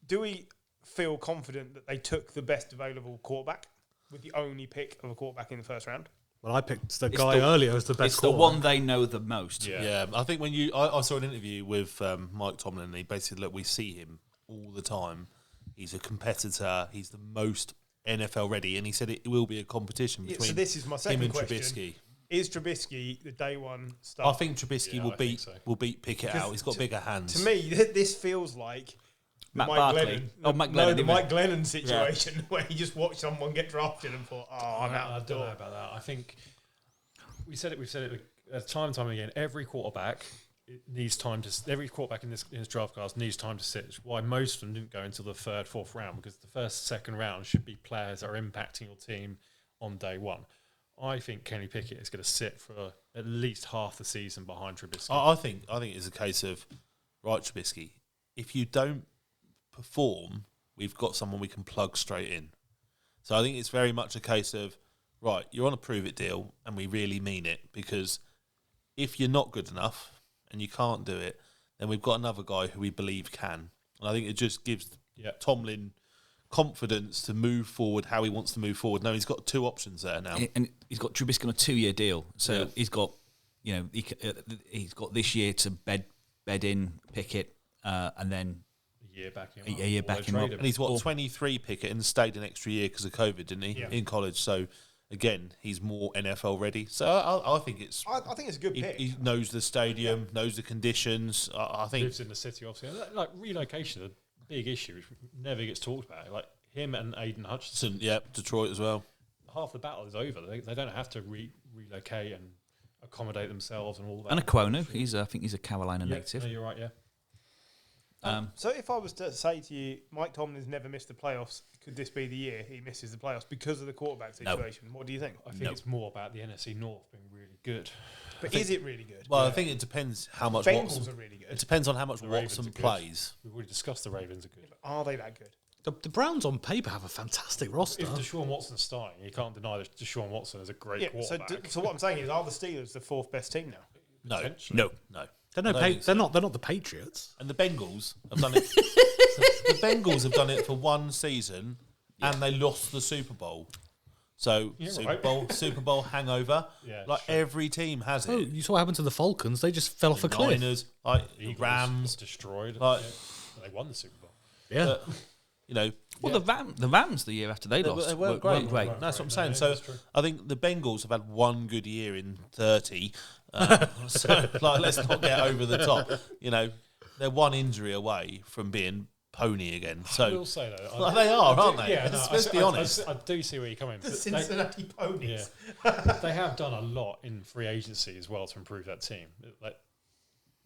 Do we feel confident that they took the best available quarterback with the only pick of a quarterback in the first round? Well, I picked the guy earlier as the best. It's the one they know the most. Yeah, I think when I saw an interview with Mike Tomlin, and he basically said, look, we see him all the time. He's a competitor. He's the most NFL ready, and he said it will be a competition between so this is my him second and question. Trubisky. Is Trubisky the day one start? I think Trubisky will beat Pickett out. He's got bigger hands. To me, this feels like Matt Mike Barkley. Glennon. Mike No, Glennon. the Mike Glennon situation where he just watched someone get drafted and thought, I'm out I the don't door. know about that. I think we've said it time and time again. Every quarterback needs time to. Every quarterback in this draft class needs time to sit. Why most of them didn't go until the 3rd, 4th round, because the 1st, 2nd round should be players that are impacting your team on day one. I think Kenny Pickett is going to sit for at least half the season behind Trubisky. I think it's a case of, right, Trubisky, if you don't perform, we've got someone we can plug straight in. So I think it's very much a case of, right, you're on a prove it deal, and we really mean it, because if you're not good enough and you can't do it, then we've got another guy who we believe can. And I think it just gives Tomlin confidence to move forward how he wants to move forward. No, he's got 2 options there now. And he's got Trubisky on a 2-year deal. So he's got, he's got this year to bed in Pickett, and then a year back him a year back him up. And he's 23 Pickett and stayed an extra year because of COVID, didn't he? Yeah. In college. So again, he's more NFL ready. So I think it's. I think it's a good pick. He knows the stadium, knows the conditions. I think lives in the city, obviously. Like relocation, a big issue which never gets talked about. Like him and Aiden Hutchinson. Detroit as well. Half the battle is over. They don't have to relocate and accommodate themselves and all that. And Aquonu, I think he's a Carolina native. No, you're right. Yeah. So if I was to say to you, Mike Tomlin's never missed the playoffs, could this be the year he misses the playoffs because of the quarterback situation? What do you think? I think it's more about the NFC North being really good. But is it really good? Well, I think it depends how much Bengals Watson. are really good. It depends on how much Ravens Watson are good. plays. We've already discussed the Ravens are good. Are they that good? The Browns on paper have a fantastic roster. If Deshaun Watson's starting, you can't deny that Deshaun Watson is a great quarterback. So what I'm saying is, are the Steelers the 4th best team now? No, Potentially. no. They're I don't think so. they're not the Patriots. And the Bengals have done it. The Bengals have done it for one season, and they lost the Super Bowl. So Super Bowl hangover. Yeah, like sure. every team has Oh, it. you saw what happened to the Falcons? They just fell off a cliff. Niners, like the Eagles Rams, destroyed. Like- They won the Super Bowl. Yeah. Well, the Rams the year after they lost they weren't great. great. That's what I'm saying. Yeah, So that's true. I think the Bengals have had one good year in 30. So let's not get over the top. They're one injury away from being pony again. I So will say though, well, they are, aren't they? Yeah, Let's be honest. I do see where you're coming. The but Cincinnati Ponies. They have done a lot in free agency as well to improve that team. Like,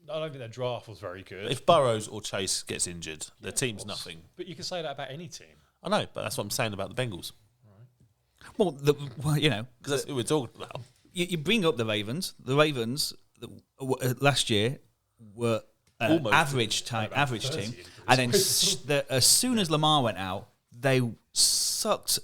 I don't think their draft was very good. If Burrows or Chase gets injured, their team's nothing. But you can say that about any team. I know, but that's what I'm saying about the Bengals. Well, Because that's who we're talking about. you bring up the Ravens. The Ravens last year were Almost average team, and then as soon as Lamar went out, they sucked.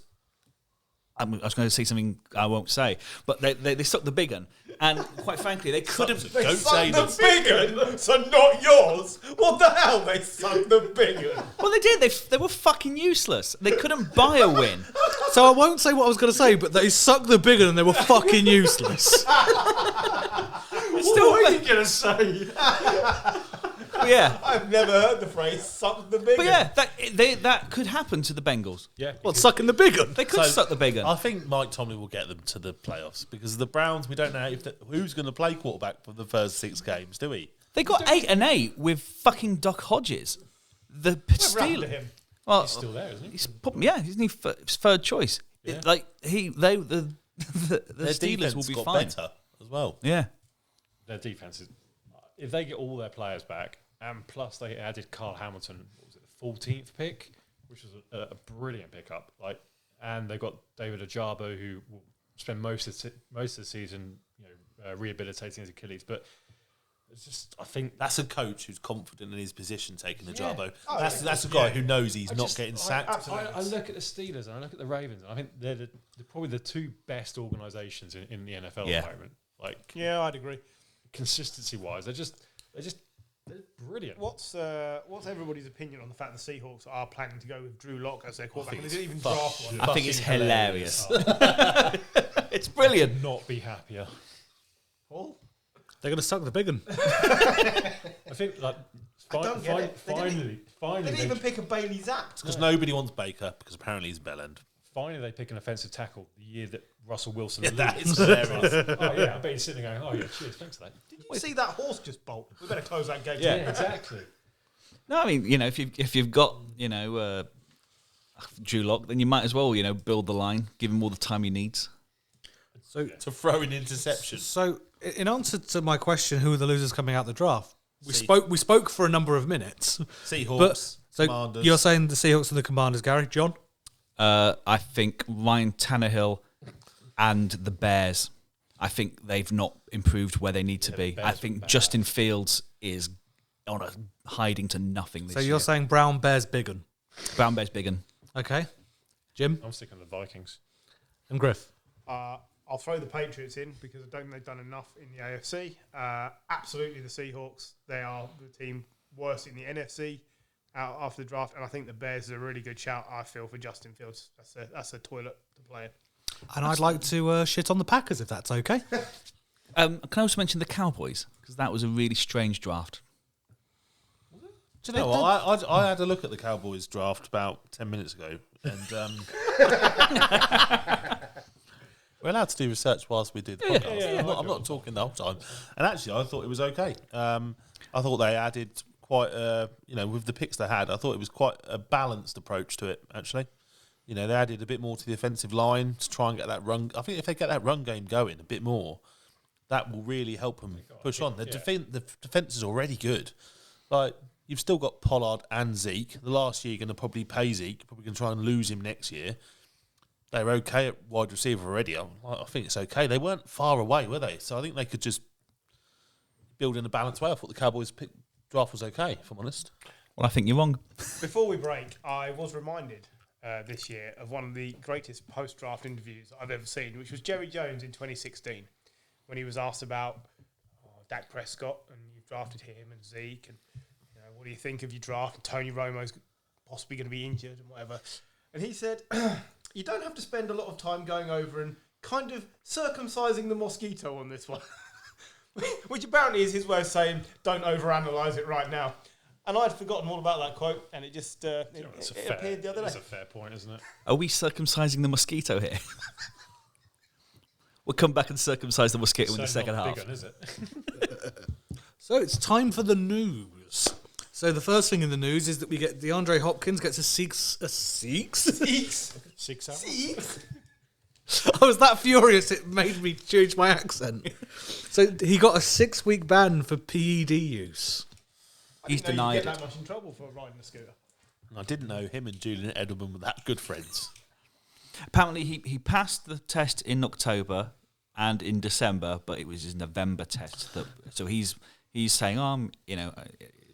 I was going to say something I won't say, but they sucked the big one, and quite frankly, they could have. Don't say the that. big one, so not yours. What the hell? They sucked the big one. Well, they did. They were fucking useless. They couldn't buy a win. So I won't say what I was going to say, but they sucked the big one and they were fucking useless. What are you going to say? Yeah. I've never heard the phrase "suck the big But one." yeah, that could happen to the Bengals. Yeah. What, sucking the big one? They could suck the big one. I think Mike Tomlin will get them to the playoffs because the Browns, we don't know who's going to play quarterback for the first 6 games, do we? They got 8-8 with fucking Duck Hodges. The We're round to Steelers. him. Well, He's still there, isn't he? he's his third choice. Yeah. The Their Steelers defense will be got fine. better as well. Yeah. Their defense is. If they get all their players back, and plus they added Carl Hamilton, what was it, the 14th pick, which was a brilliant pickup. And they've got David Ajabo, who will spend most of the season, rehabilitating his Achilles. But it's just, I think That's a coach who's confident in his position taking the job, though. Oh, That's a guy who knows he's not getting sacked. absolutely. I look at the Steelers and I look at the Ravens, and I think they're probably the 2 best organisations in the NFL Yeah. at the moment. Yeah, I'd agree. Consistency wise, they're brilliant. What's everybody's opinion on the fact the Seahawks are planning to go with Drew Lock as their quarterback? And think they didn't even it's draft one. I think it's Fucking hilarious. It's Could brilliant. not be happier. Paul? They're going to suck the big one. I think don't get it. They finally, They didn't even pick a Bailey Zapp. Because nobody wants Baker, because apparently he's bellend. finally they pick an offensive tackle the year that Russell Wilson. That leaves. is hilarious. Oh yeah, I bet he's sitting there going, "Oh yeah, cheers, thanks for that." Did you see that horse just bolt? We better close that gate. Yeah, exactly. No, I mean, if you've got, Drew Lock, then you might as well, build the line, give him all the time he needs. So, To throw an interception. in answer to my question, who are the losers coming out the draft? We See- spoke for a number of minutes. Seahawks, But so Commanders. you're saying the Seahawks and the Commanders, Gary? John? I think Ryan Tannehill and the Bears, I think they've not improved where they need to be. Bears I were think bad. Justin Fields is on a hiding to nothing this So year. you're saying Brown Bears big un. Brown Bears big un. Okay. Jim I'm sticking with the Vikings. and Griff. I'll throw the Patriots in because I don't think they've done enough in the AFC. Absolutely the Seahawks. They are the team worse in the NFC out after the draft. And I think the Bears is a really good shout, I feel, for Justin Fields. That's a toilet to play in. And I'd like to shit on the Packers if that's okay. Can I also mention the Cowboys? Because that was a really strange draft. Do you know what? I had a look at the Cowboys draft about 10 minutes ago, and we're allowed to do research whilst we do the podcast. I'm not talking the whole time. And actually, I thought it was okay. I thought they added quite, with the picks they had, I thought it was quite a balanced approach to it, actually. They added a bit more to the offensive line to try and get that run. I think if they get that run game going a bit more, that will really help them push on. The defense is already good. You've still got Pollard and Zeke. The last year, you're going to probably pay Zeke. Probably going to try and lose him next year. They were okay at wide receiver already. I think it's okay. They weren't far away, were they? So I think they could just build in a balanced way. I thought the Cowboys draft was okay, if I'm honest. Well, I think you're wrong. Before we break, I was reminded this year of one of the greatest post-draft interviews I've ever seen, which was Jerry Jones in 2016, when he was asked about Dak Prescott, and you've drafted him and Zeke, and what do you think of your draft? And Tony Romo's possibly going to be injured and whatever. And he said, you don't have to spend a lot of time going over and kind of circumcising the mosquito on this one. Which apparently is his way of saying, don't overanalyze it right now. And I'd forgotten all about that quote, and it just it appeared the other It's day. a fair point, isn't it? Are we circumcising the mosquito here? We'll come back and circumcise the mosquito in the second half. Big one, is it? So it's time for the news. So the first thing in the news is that we get DeAndre Hopkins gets a six. 6 hours. I was that furious it made me change my accent. So he got a 6-week ban for PED use. He's I didn't know denied you get it. that much in trouble for riding a scooter. And I didn't know him and Julian Edelman were that good friends. Apparently, he passed the test in October and in December, but it was his November test. So he's He's saying,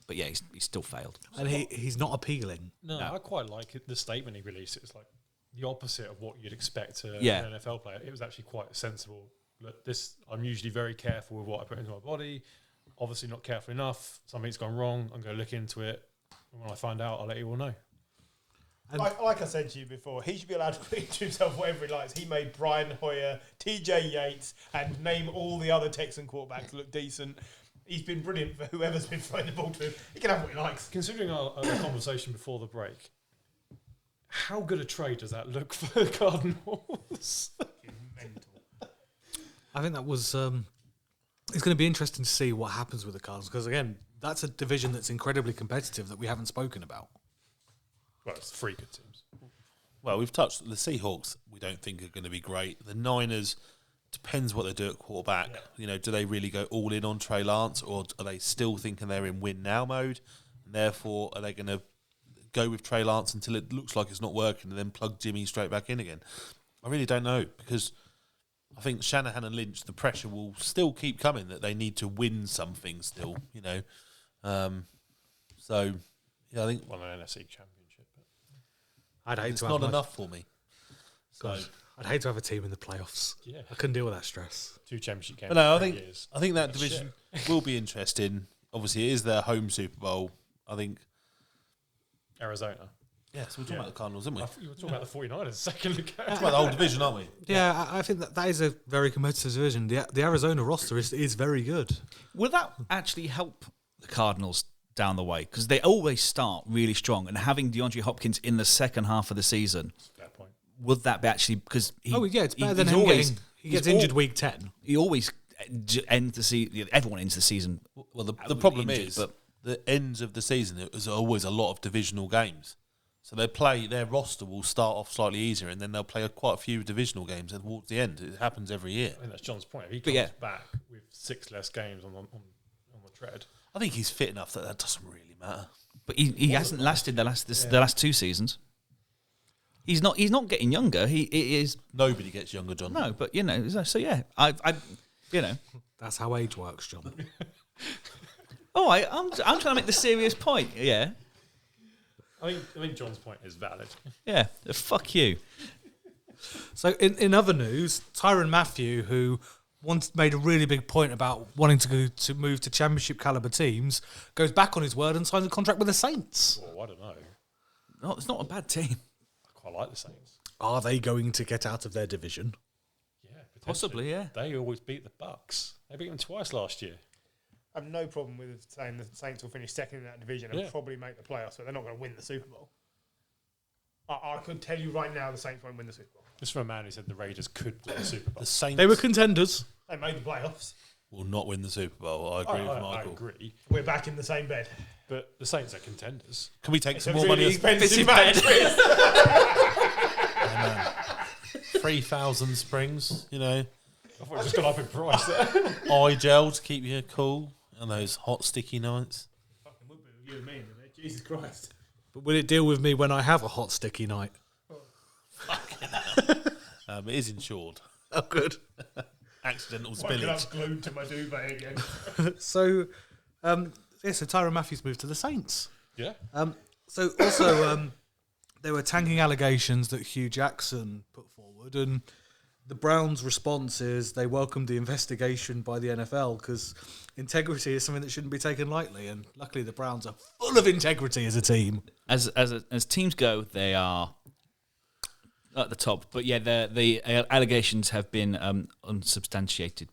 but yeah, he's still failed. And he's not appealing. No, No. I quite like the statement he released. It's like the opposite of what you'd expect an NFL player. It was actually quite sensible. Look, I'm usually very careful with what I put into my body. Obviously not careful enough. Something's gone wrong. I'm going to look into it. And when I find out, I'll let you all know. And Like I said to you before, he should be allowed to put into himself whatever he likes. He made Brian Hoyer, TJ Yates, and name all the other Texan quarterbacks look decent. He's been brilliant for whoever's been throwing the ball to him. He can have what he likes. Considering our conversation before the break, how good a trade does that look for the Cardinals? Mental. I think that was. It's going to be interesting to see what happens with the Cardinals because again, that's a division that's incredibly competitive that we haven't spoken about. Well, it's three good teams. Well, we've touched the Seahawks. We don't think are going to be great. The Niners depends what they do at quarterback. Yeah. You know, do they really go all in on Trey Lance, or are they still thinking they're in win now mode? And therefore, are they going to go with Trey Lance until it looks like it's not working, and then plug Jimmy straight back in again? I really don't know because I think Shanahan and Lynch, the pressure will still keep coming that they need to win something still. You know, so yeah, I think Well, an NFC championship. I'd hate it's to have not enough for me. So. God, I'd hate to have a team in the playoffs. Yeah. I couldn't deal with that stress. 2 championship games. But no, in 3 years. I think that division will be interesting. Obviously, it is their home Super Bowl. I think. Arizona. Yeah, so we're talking about the Cardinals, aren't we? I thought you were talking about the 49ers a second ago. We're talking about the whole division, aren't we? Yeah, I think that is a very competitive division. The Arizona roster is very good. Will that actually help the Cardinals down the way? Because they always start really strong, and having DeAndre Hopkins in the second half of the season, Fair point. would that be actually because It's better than he's him always getting. He he's gets injured al- week 10. He always ends the season. Everyone ends the season. Well, the problem injured, is but the ends of the season. It was always a lot of divisional games, so their roster will start off slightly easier, and then they'll play quite a few divisional games towards the end. It happens every year. I think that's John's point. If he But comes yeah. back with 6 less games on the tread, I think he's fit enough that doesn't really matter. But he hasn't lasted the last 2 seasons. He's not getting younger. He is Nobody gets younger, John. no, but so yeah, I That's how age works, John. I'm trying to make the serious point. Yeah, I think John's point is valid. yeah. Fuck you. So in other news, Tyrann Mathieu, who once made a really big point about wanting to move to championship caliber teams, goes back on his word and signs a contract with the Saints. Well, I don't know. No, it's not a bad team. I quite like the Saints. Are they going to get out of their division? Yeah, potentially. Possibly, yeah. They always beat the Bucks. They beat them twice last year. I have no problem with saying the Saints will finish second in that division and probably make the playoffs, but they're not going to win the Super Bowl. I could tell you right now the Saints won't win the Super Bowl. This from a man who said the Raiders could win the Super Bowl. The Saints They were contenders. They made the playoffs. will not win the Super Bowl. I agree with I Michael. agree. We're back in the same bed. But the Saints are contenders. Can we take It's some a more really money? expensive match. 3,000 springs, you know. I thought it just gone up in price there. Eye gel to keep you cool on those hot, sticky nights. Fucking would be with you and me, wouldn't it? Jesus Christ. But will it deal with me when I have a hot, sticky night? It is insured. Oh, good. Accidental Woken up spillage. glued to my duvet again. So Tyrann Mathieu's moved to the Saints. Yeah. So also, there were tanking allegations that Hugh Jackson put forward, and the Browns' response is they welcomed the investigation by the NFL because integrity is something that shouldn't be taken lightly. And luckily, the Browns are full of integrity as a team. As teams go, they are at the top. But yeah, the allegations have been unsubstantiated.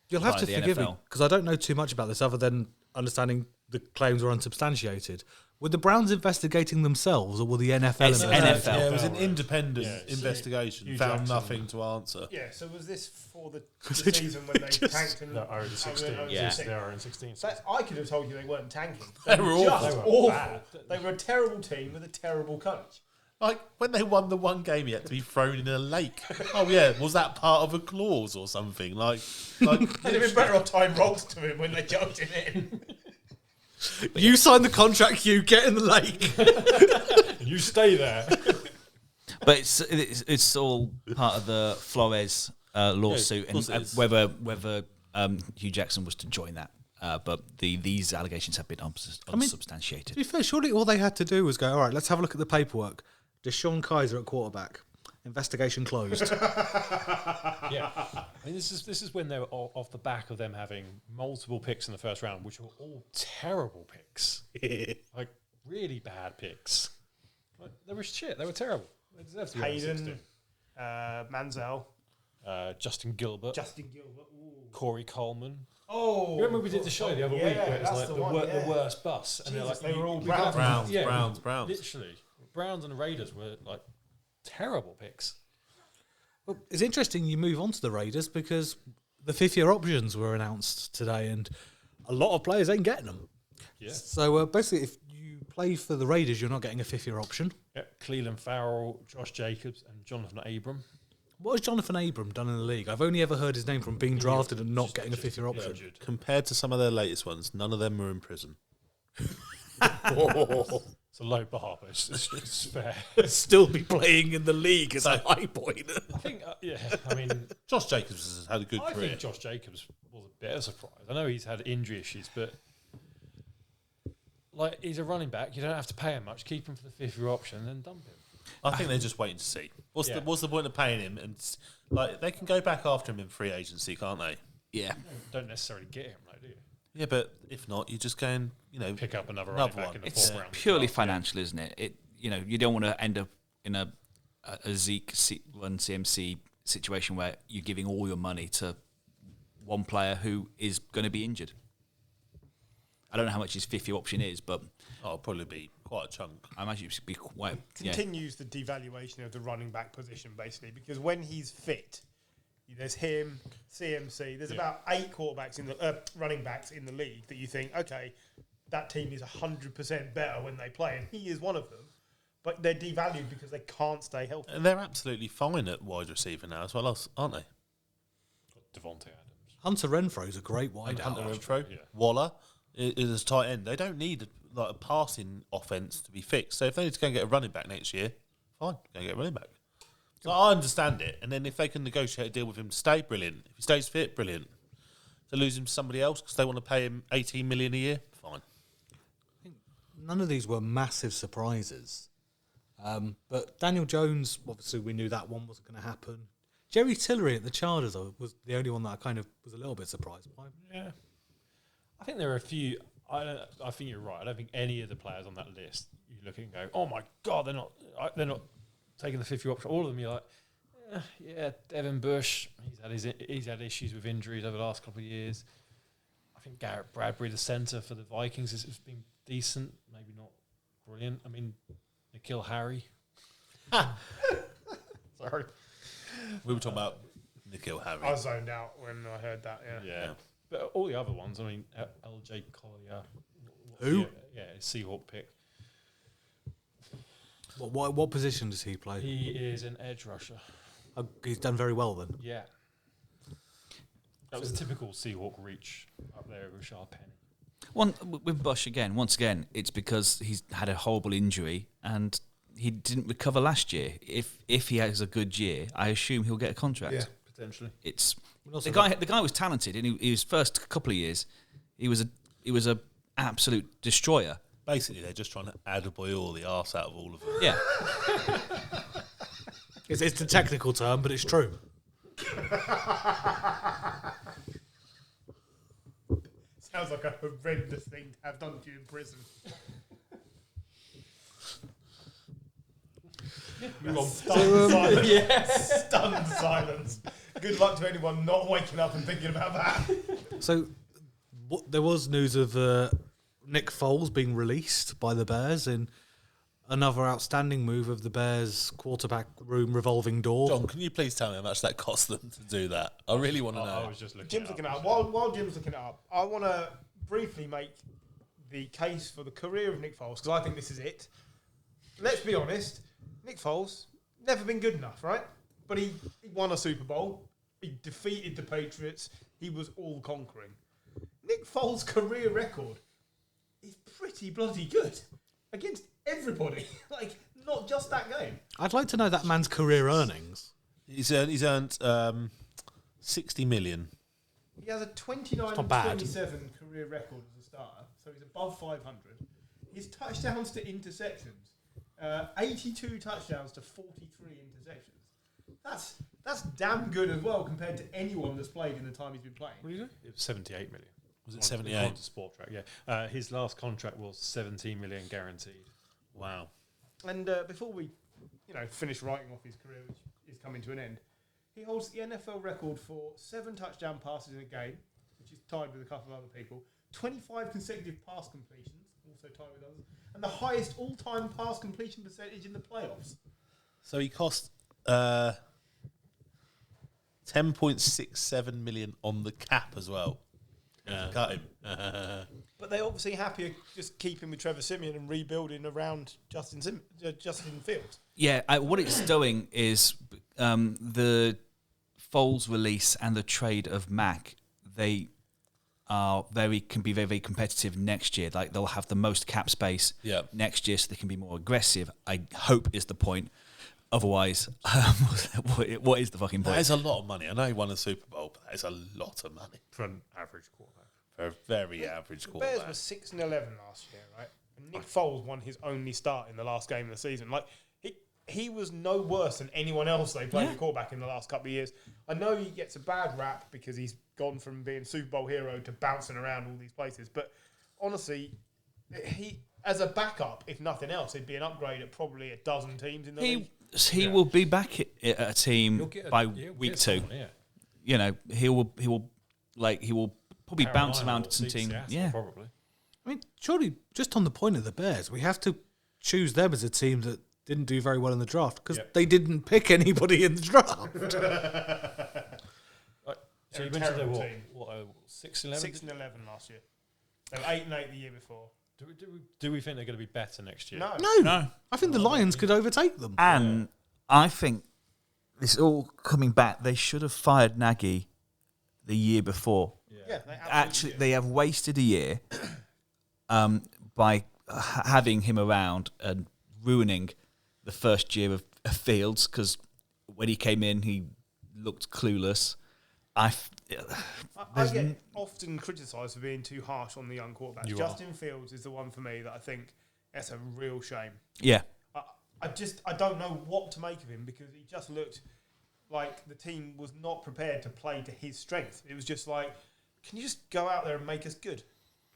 You'll have by to the forgive me NFL. because I don't know too much about this other than understanding the claims were unsubstantiated. Were the Browns investigating themselves, or were the NFL? It's investigating? NFL. Yeah, it was an independent Yeah, it's investigation. Hugh Found Jackson. nothing to answer. Yeah, so was this for the they season when they tanked and No, 0-16. Yeah. They are in 16. I could have told you they weren't tanking. They were awful. just They were awful. bad. They were a terrible team with a terrible coach. Like when they won the one game, he had to be thrown in a lake. Oh yeah, was that part of a clause or something? Like They'd have been better off tying ropes to him when they jumped him in. You signed the contract, you get in the lake. You stay there. But it's all part of the Flores lawsuit, of course it and is. whether Hugh Jackson was to join that. But these allegations have been unsubstantiated. To be fair, surely all they had to do was go, all right, let's have a look at the paperwork. Deshaun Kaiser at quarterback. Investigation closed. Yeah, I mean, this is when they were off the back of them having multiple picks in the first round, which were all terrible picks, like really bad picks. Like, they were shit. They were terrible. They deserved to be Hayden, Manziel, Justin Gilbert, Ooh. Corey Coleman. Oh, You remember we did the show the other week where it was like the worst bus, and Jesus, they're like they were all we could have- Browns. Literally, Browns and Raiders were like terrible picks. Well, it's interesting you move on to the Raiders because the fifth-year options were announced today and a lot of players ain't getting them. Yeah. So basically, if you play for the Raiders, you're not getting a fifth-year option. Yeah, Cleveland Farrell, Josh Jacobs, and Jonathan Abram. What has Jonathan Abram done in the league? I've only ever heard his name from being drafted and not getting a fifth-year option. Injured. Compared to some of their latest ones, none of them were in prison. It's a low bar, but it's fair. Still be playing in the league is a high point. I think, I mean, Josh Jacobs has had a good I career. think Josh Jacobs was a bit of a surprise. I know he's had injury issues, but like he's a running back. You don't have to pay him much. Keep him for the fifth-year option and then dump him. I think they're just waiting to see. What's the point of paying him? And like they can go back after him in free agency, can't they? Yeah. Don't necessarily get him, though, do you? Yeah, but if not, you just go and Pick up another running back one. in the It's fourth round. purely financial, isn't it? You don't want to end up in a Zeke run CMC situation where you're giving all your money to one player who is going to be injured. I don't know how much his fifth-year option is, but it'll probably be quite a chunk. I imagine it would be quite. Continues the devaluation of the running back position, basically, because when he's fit, there's him, CMC. There's about 8 quarterbacks in the running backs in the league that you think, okay, that team is 100% better when they play, and he is one of them. But they're devalued because they can't stay healthy. And they're absolutely fine at wide receiver now as well, aren't they? Devontae Adams. Hunter Renfro's a great wide Hunter out. Renfro, Yeah. Waller is a tight end. They don't need a passing offense to be fixed. So if they need to go and get a running back next year, fine, go and get a running back. So I understand it. And then if they can negotiate a deal with him to stay, brilliant. If he stays fit, brilliant. To lose him to somebody else because they want to pay him $18 million a year, fine. None of these were massive surprises. But Daniel Jones, obviously we knew that one wasn't going to happen. Jerry Tillery at the Chargers was the only one that I kind of was a little bit surprised by. Yeah. I think there are a few. I think you're right. I don't think any of the players on that list you look at and go, "Oh my God, they're not taking the fifth-year option." All of them, you're like, "Yeah, Devin Bush. He's had issues with injuries over the last couple of years." I think Garrett Bradbury, the centre for the Vikings, has been decent, maybe not brilliant. I mean, N'Keal Harry. Sorry. We were talking about N'Keal Harry. I was zoned out when I heard that, Yeah. But all the other ones, I mean, LJ Collier. Who? Yeah, Seahawk pick. What position does he play? He is an edge rusher. He's done very well then. Yeah. That was a typical Seahawk reach up there with Rashard Penny. With Bush once again, it's because he's had a horrible injury and he didn't recover last year. If he has a good year, I assume he'll get a contract. Yeah, potentially. It's the guy was talented, and his first couple of years, he was a absolute destroyer. Basically, they're just trying to attaboy all the arse out of all of them. Yeah, It's the technical term, but it's true. Sounds like a horrendous thing to have done to you in prison. Stunned silence. Yes. Stunned silence. Good luck to anyone not waking up and thinking about that. So there was news of Nick Foles being released by the Bears in another outstanding move of the Bears quarterback room revolving door. John, can you please tell me how much that cost them to do that? I really want to know. I was just looking. Jim's looking it up. While Jim's looking it up, I want to briefly make the case for the career of Nick Foles because I think this is it. Let's be honest, Nick Foles never been good enough, right? But he won a Super Bowl. He defeated the Patriots. He was all conquering. Nick Foles' career record is pretty bloody good against everybody. Like, not just that game. I'd like to know that man's career earnings. He's earned $60 million He has a 29 not and bad. 27 career record as a starter, so he's above 500. His touchdowns to interceptions, 82 touchdowns to 43 interceptions. That's damn good as well compared to anyone that's played in the time he's been playing. What did he do? It was 78 million. Was it On 78? Sport Track, yeah. His last contract was 17 million guaranteed. Wow. And before we, finish writing off his career, which is coming to an end, he holds the NFL record for 7 touchdown passes in a game, which is tied with a couple of other people. 25 consecutive pass completions, also tied with others, and the highest all-time pass completion percentage in the playoffs. So he cost 10.67 million on the cap as well. Cut him. But they're obviously happier just keeping with Trevor Siemian and rebuilding around Justin Fields. Yeah, what it's doing is the Foles release and the trade of Mac. They can be very, very competitive next year. Like they'll have the most cap space next year, so they can be more aggressive. I hope is the point. Otherwise, what is the fucking point? That is a lot of money. I know he won a Super Bowl, but that is a lot of money For an average quarterback. for a very average The quarterback. Bears were 6-11 last year, right? And Nick Foles won his only start in the last game of the season. Like he was no worse than anyone else they played at quarterback in the last couple of years. I know he gets a bad rap because he's gone from being Super Bowl hero to bouncing around all these places. But honestly, he as a backup, if nothing else, he'd be an upgrade at probably a dozen teams in the league. He will be back at a team by week 2. Someone, yeah. You know, he will probably bounce Carolina around or some teams. Seattle, Yeah, probably. I mean, surely, just on the point of the Bears, we have to choose them as a team that didn't do very well in the draft because they didn't pick anybody in the draft. So you They're a mentioned they terrible were team. 6-11? 6-11 last year. They were 8-8 the year before. Do we think they're going to be better next year? No. I think the Lions could overtake them. and I think this is all coming back. They should have fired Nagy the year before. Yeah, they Actually, they have wasted a year by having him around and ruining the first year of Fields because when he came in, he looked clueless. I get often criticised for being too harsh on the young quarterbacks. Justin Fields is the one for me that I think that's a real shame. Yeah. I don't know what to make of him because he just looked like the team was not prepared to play to his strength. It was just like, can you just go out there and make us good?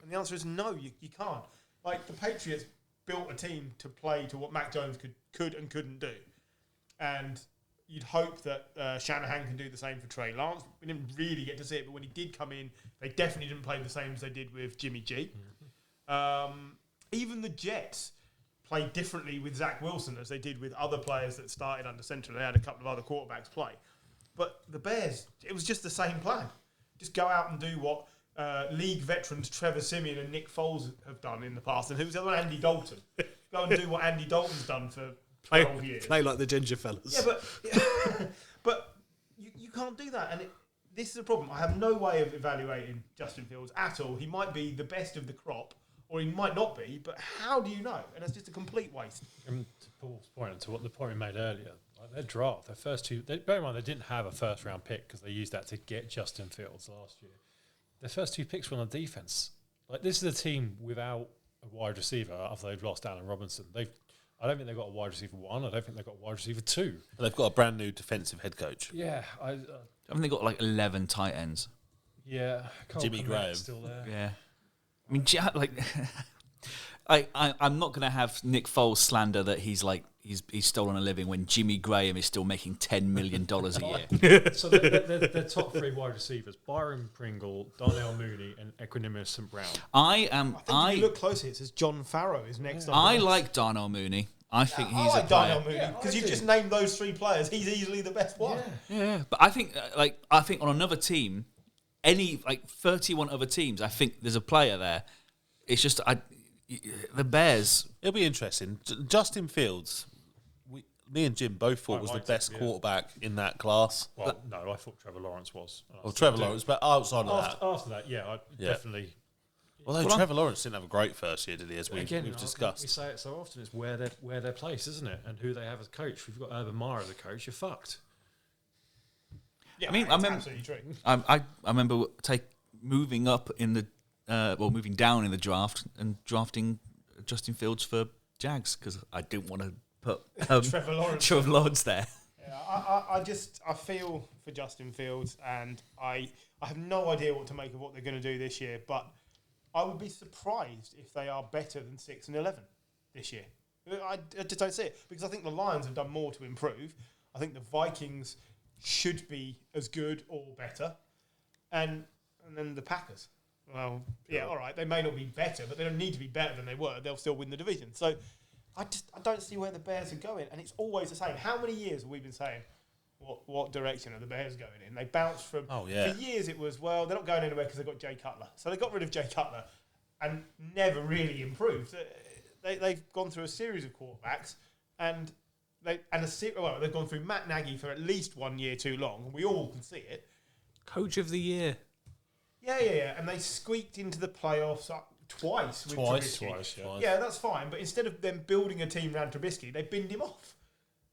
And the answer is no, you can't. Like the Patriots built a team to play to what Mac Jones could and couldn't do. And you'd hope that Shanahan can do the same for Trey Lance. We didn't really get to see it, but when he did come in, they definitely didn't play the same as they did with Jimmy G. Even the Jets played differently with Zach Wilson as they did with other players that started under center. They had a couple of other quarterbacks play. But the Bears, it was just the same plan. Just go out and do what league veterans Trevor Siemian and Nick Foles have done in the past. And who's the other one? Andy Dalton. Go and do what Andy Dalton's done for 12 years. Play like the ginger fellas. Yeah, but you can't do that. And this is a problem. I have no way of evaluating Justin Fields at all. He might be the best of the crop, or he might not be, but how do you know? And it's just a complete waste. And to Paul's point, and to what the point we made earlier, like their draft, their first two, bear in mind they didn't have a first round pick because they used that to get Justin Fields last year. Their first 2 picks were on defense. Like this is a team without a wide receiver after they've lost Allen Robinson. I don't think they've got a wide receiver 1. I don't think they've got a wide receiver 2. They've got a brand new defensive head coach. Yeah, haven't they got like 11 tight ends? yeah. Cole Jimmy Kmet's Graham. still there. Yeah. I mean, like, I'm not going to have Nick Foles slander that he's stolen a living when Jimmy Graham is still making $10 million a year. So they're top 3 wide receivers: Byron Pringle, Darnell Mooney, and Equanimous St. Brown. I think if you look closely, it says John Farrow is next. I like Darnell Mooney. I think he's I like a player. Darnell Mooney because you've just named those 3 players. He's easily the best one. Yeah, but I think on another team, any 31 other teams, I think there's a player there. It's just the Bears. It'll be interesting. Justin Fields, me and Jim both thought was the best quarterback in that class. Well, no, I thought Trevor Lawrence was. Well, Trevor Lawrence, but outside of that. After that, I definitely. Although Trevor Lawrence didn't have a great first year, did he? As we've discussed. We say it so often. It's where their place, isn't it? And who they have as coach. If you've got Urban Meyer as a coach, you're fucked. Yeah, I mean, it's I remember, absolutely true. I remember moving up in the, moving down in the draft and drafting Justin Fields for Jags because I didn't want to put Trevor Lawrence. Trevor Lawrence there. Yeah, I feel for Justin Fields, and I have no idea what to make of what they're going to do this year, but I would be surprised if they are better than 6-11 this year. I just don't see it because I think the Lions have done more to improve. I think the Vikings should be as good or better, and then the Packers. Well, yeah, all right, they may not be better, but they don't need to be better than they were. They'll still win the division. So I don't see where the Bears are going, and it's always the same. How many years have we been saying what direction are the Bears going in? They bounced from for years. It was they're not going anywhere because they've got Jay Cutler. So they got rid of Jay Cutler and never really improved. They've gone through a series of quarterbacks, and they've gone through Matt Nagy for at least 1 year too long, and we all can see it. Coach of the year. Yeah, and they squeaked into the playoffs twice with Trubisky. Yeah, that's fine, but instead of them building a team around Trubisky, they binned him off.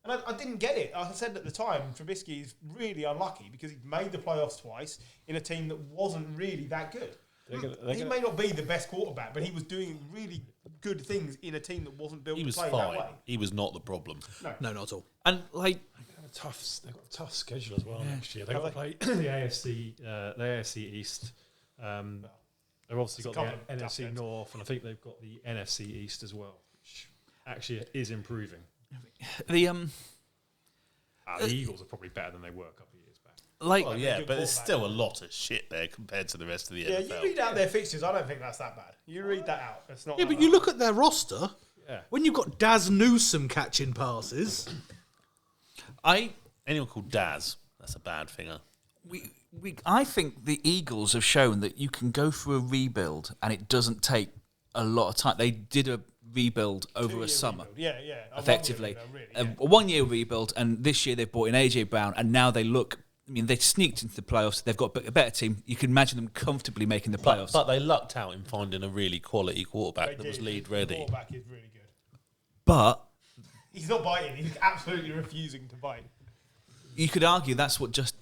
And I didn't get it. I said at the time, Trubisky is really unlucky because he made the playoffs twice in a team that wasn't really that good. He may not be the best quarterback, but he was doing really good things in a team that wasn't built to play that way. He was not the problem. No, not at all. And like, They've got a tough schedule as well next year. They've got to play the AFC East. They've obviously got the NFC North, and I think they've got the NFC East as well, which actually is improving. the Eagles are probably better than they were a couple of years back. like, Well, yeah, but there's still a lot of shit there compared to the rest of the NFL. Yeah, you read out their fixtures. I don't think that's that bad. You read that out. It's not. Yeah, that but you bad. look at their roster. Yeah. When you've got Daz Newsome catching passes, Anyone called Daz, that's a bad thing. I think the Eagles have shown that you can go through a rebuild and it doesn't take a lot of time. They did a rebuild over a summer. Rebuild. Yeah. Effectively. A A 1 year rebuild, and this year they've brought in AJ Brown, and now they look. I mean, they sneaked into the playoffs. They've got a better team. You can imagine them comfortably making the playoffs. But they lucked out in finding a really quality quarterback that was lead ready. The quarterback is really good. But He's not biting. He's absolutely refusing to bite. you could argue that's what just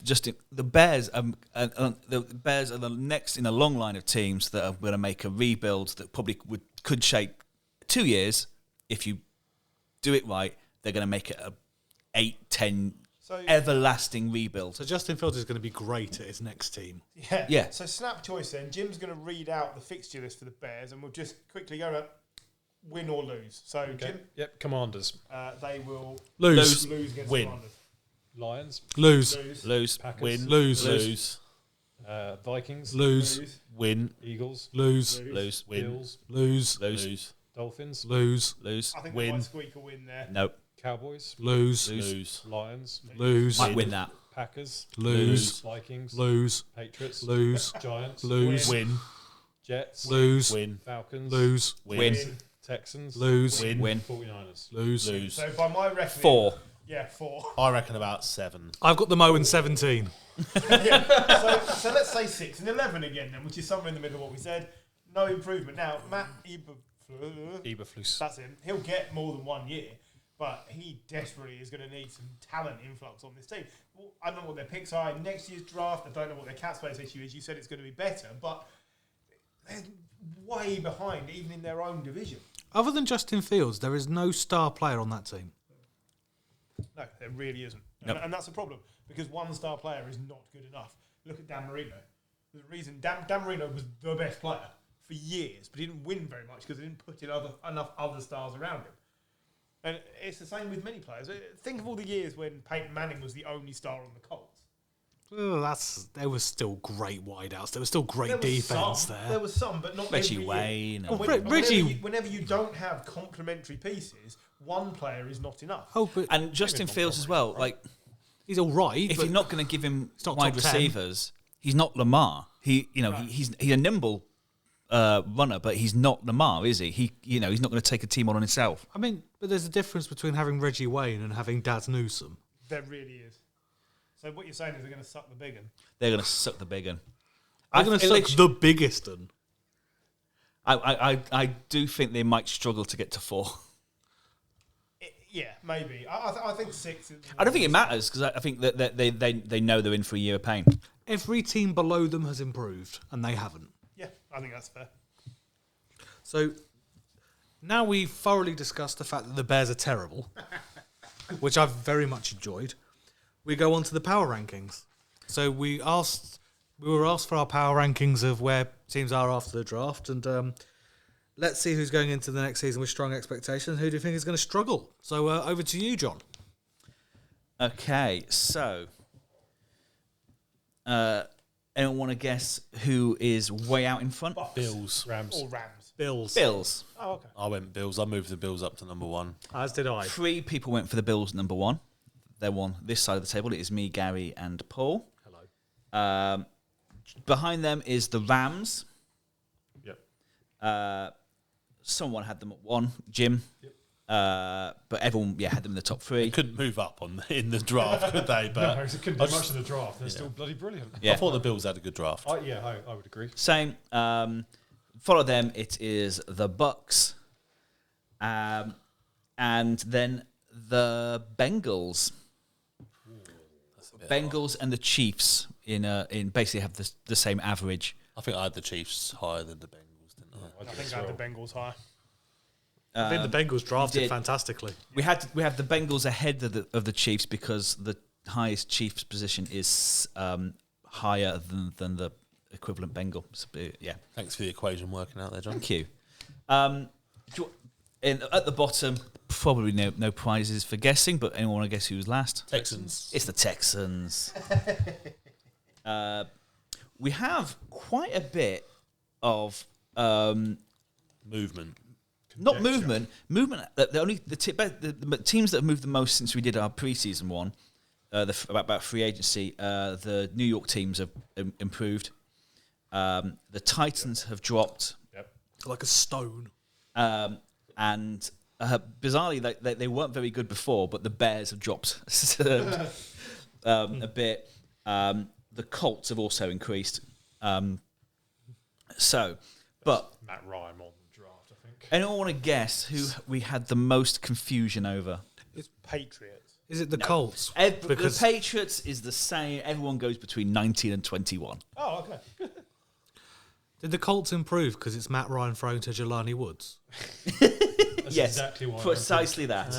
the Bears. The Bears are the next in a long line of teams that are going to make a rebuild that probably could shake 2 years if you do it right. They're going to make it a 8-10 everlasting rebuild. so Justin Fields is going to be great at his next team. Yeah. So snap choice then. Jim's going to read out the fixture list for the Bears, and we'll just quickly go about win or lose. So Jim, Yep, Commanders. they will Lose. lose against Win. the Commanders. Lions. Lose. Lose. Packers. Win. Lose. Vikings. Lose. Win. Eagles. Lose. Lose. Win. Bills. Lose. Lose. Dolphins. Lose. Lose. I think Win. they might squeak a win there. Nope. Cowboys. Lose. Lose. Lions. Lose. Might win that. Packers. Lose. Vikings. Lose. Patriots. Lose. Giants. Lose. Win. Jets. Lose. Win. Falcons. Lose. Win. Texans. Lose. Win. 49ers. Lose. Lose. So by my reckoning, 4. Yeah, 4. I reckon about 7. I've got the Mo in 17. Yeah. So let's say 6-11 again then, which is somewhere in the middle of what we said. No improvement. Now Matt Eberflus. that's him. He'll get more than 1 year, but he desperately is going to need some talent influx on this team. Well, I don't know what their picks are in next year's draft. I don't know what their cap space issue is. You said it's going to be better, but they're way behind even in their own division. Other than Justin Fields, there is no star player on that team. No, there really isn't. Nope. And that's a problem because one star player is not good enough. Look at Dan Marino. There's a reason Dan Marino was the best player for years, but he didn't win very much because they didn't put in enough other stars around him. And it's the same with many players. Think of all the years when Peyton Manning was the only star on the Colts. Oh, there was still great wideouts. There was still great defense there. There was some, but not Reggie every Wayne. year. And Reggie- whenever you don't have complementary pieces, one player is not enough. Oh, but And Justin Fields as well. Like, he's all right. if but you're not going to give him not wide top 10. receivers, he's not Lamar. He's a nimble runner, but he's not Lamar, is he? He's not going to take a team on himself. I mean, but there's a difference between having Reggie Wayne and having Daz Newsome. There really is. So what you're saying is they're going to suck the big one. They're going to suck the big one. They're going to suck the biggest one. I do think they might struggle to get to 4. Yeah, maybe. I think 6. I don't think it matters because I think that they know they're in for a year of pain. Every team below them has improved, and they haven't. Yeah, I think that's fair. So now we've thoroughly discussed the fact that the Bears are terrible, which I've very much enjoyed. We go on to the power rankings. So we were asked for our power rankings of where teams are after the draft, and let's see who's going into the next season with strong expectations. Who do you think is going to struggle? So over to you, John. Okay, so anyone want to guess who is way out in front? Bucks. Bills. Rams. Or Rams. Bills. Oh, okay. I went Bills. I moved the Bills up to number 1. As did I. 3 people went for the Bills number 1. They're on this side of the table. It is me, Gary, and Paul. Hello. Behind them is the Rams. Yep. Someone had them at 1, Jim. Yep. But everyone, had them in the top 3. They couldn't move up in the draft, could they? But No, they couldn't do much in the draft. They're still bloody brilliant. Yeah. I thought the Bills had a good draft. I would agree. Same. Follow them. It is the Bucks, and then the Bengals. Bengals and the Chiefs in basically have the same average. I think I had the Chiefs higher than the Bengals, didn't I? I think I had the Bengals high. I think the Bengals drafted did. fantastically. We have the Bengals ahead of the Chiefs because the highest Chiefs position is higher than the equivalent Bengal. So, yeah. Thanks for the equation working out there, John. Thank you. At the bottom, probably no prizes for guessing, but anyone want to guess who was last? Texans. It's the Texans. We have quite a bit of Movement. not movement. The teams that have moved the most since we did our preseason one, about free agency. The New York teams have improved. The Titans have dropped. Yep. Like a stone. And bizarrely, they weren't very good before, but the Bears have dropped a bit. The Colts have also increased. But Matt Ryan more than draft, I think. anyone want to guess who we had the most confusion over? It's Patriots. Is it the Colts? The Patriots is the same. Everyone goes between 19 and 21. Oh, okay. Did the Colts improve because it's Matt Ryan throwing to Jelani Woods? That's Yes, exactly why. precisely that.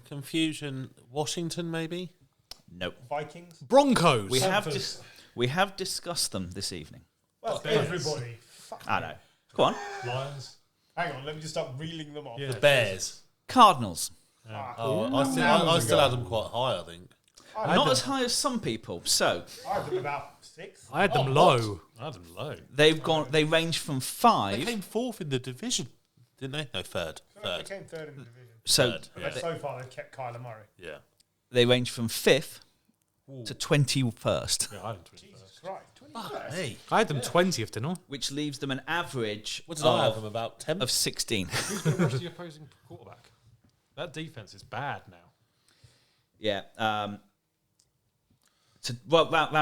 Confusion. Washington, maybe? Nope. Vikings. Broncos. We have discussed them this evening. Well, Bears. everybody. Fuck. I know. Go on. Lions. Hang on, let me just start reeling them off. Yeah. Bears. Cardinals. Oh, I still had them quite high, I think. Not as high as some people. So I had them about 6. I had them low. I had them low. they range from They 5. came 4th in the division, didn't they? No, 3rd. They 3rd. came 3rd in the division. So Third. But so far, they've kept Kyler Murray. Yeah. they range from 5th to 21st, Yeah, I had them 21st. Jesus Christ. Hey. I had them 20th, didn't I? which leaves them an average What did I have of, them about? 10? of 16. Who's the rest of the opposing quarterback? That defense is bad now. Yeah. Round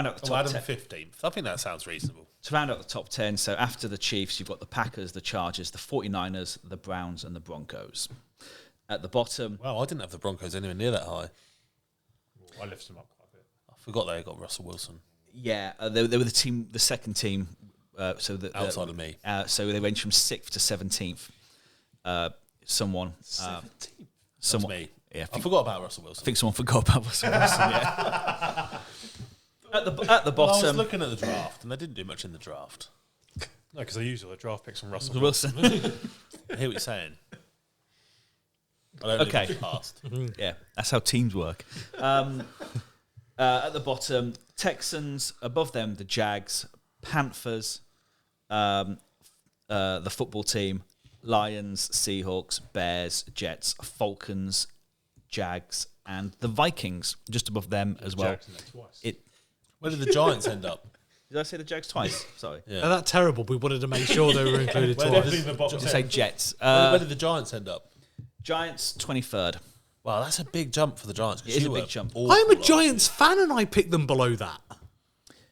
out the I top had 10. them 15th. I think that sounds reasonable. To round out the top 10, so after the Chiefs, you've got the Packers, the Chargers, the 49ers, the Browns, and the Broncos. At the bottom, Wow, I didn't have the Broncos anywhere near that high. I lifted them up quite a bit. I forgot they got Russell Wilson. yeah, they were the second team. Outside of me. So they range from 6th to 17th. Someone. 17th. That's Someone. me. Yeah, I forgot about Russell Wilson. I think someone forgot about Russell Wilson. Yeah. At the Well, I was bottom, looking at the draft, and they didn't do much in the draft. No, because they use all their draft picks from Russell Wilson. I hear what you're saying. I don't Okay. live in the past. Yeah, that's how teams work. At the bottom, Texans. Above them, the Jags, Panthers, the football team, Lions, Seahawks, Bears, Jets, Falcons, Jags, and the Vikings. Just above them as well. Jackson there twice. Where did the Giants end up? Did I say the Jags twice? Sorry. Yeah. They're that terrible. We wanted to make sure they were included Where twice. Definitely in the bottom Did I 10. say Jets? Where did the Giants end up? Giants, 23rd. Wow, that's a big jump for the Giants. 'cause It is you a big were jump. awful I'm a last Giants fan and I picked them below that. year.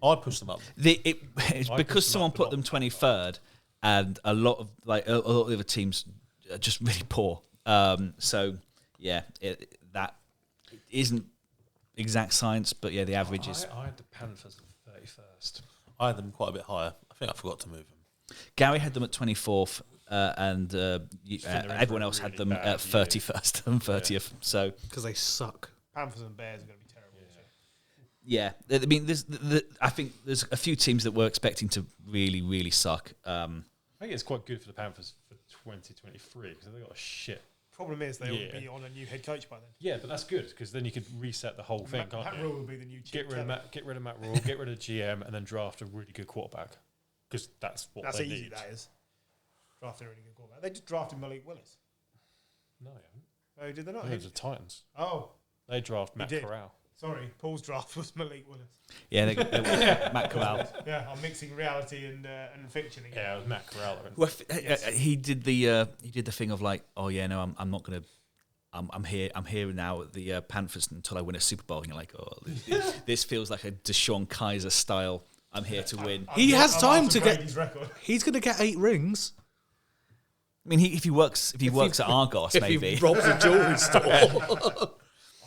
I pushed them up. It's I because pushed them someone up the put them 23rd, and a lot of the other teams are just really poor. So yeah, that isn't exact science, but yeah, the average is. I had the Panthers at 31st. I had them quite a bit higher. I think I forgot to move them. Gary had them at 24th, and everyone else had really them bad at 31st and 30th. So Because they suck. Panthers and Bears are going to be terrible. yeah, I mean, I think there's a few teams that we're expecting to really, really suck. I think it's quite good for the Panthers for 2023 because they've got a shit. Problem is they'll be on a new head coach by then. Yeah, but that's good because then you could reset the whole thing, can't Matt you? Rule will be the new chief. Get rid of Matt Rule, get rid of GM, and then draft a really good quarterback because that's what That's they easy. need. That is drafting a really good quarterback. They just drafted Malik Willis. No, they haven't. Oh, did they not? No, it was the Titans. Oh, They draft Matt did. Corral. sorry. Paul's draft was Malik Willis. Yeah, Matt Corral. Yeah, I'm mixing reality and fiction again. Yeah, it was Matt Corral. Well, he did the thing of like, oh yeah, no, I'm not gonna. I'm here now at the Panthers until I win a Super Bowl. And you're like, oh, this feels like a Deshaun Kaiser style. I'm here to win. He has time after to get. Brady's record. He's going to get 8 rings. I mean, if he works at Argos, If maybe. he robs a jewelry store.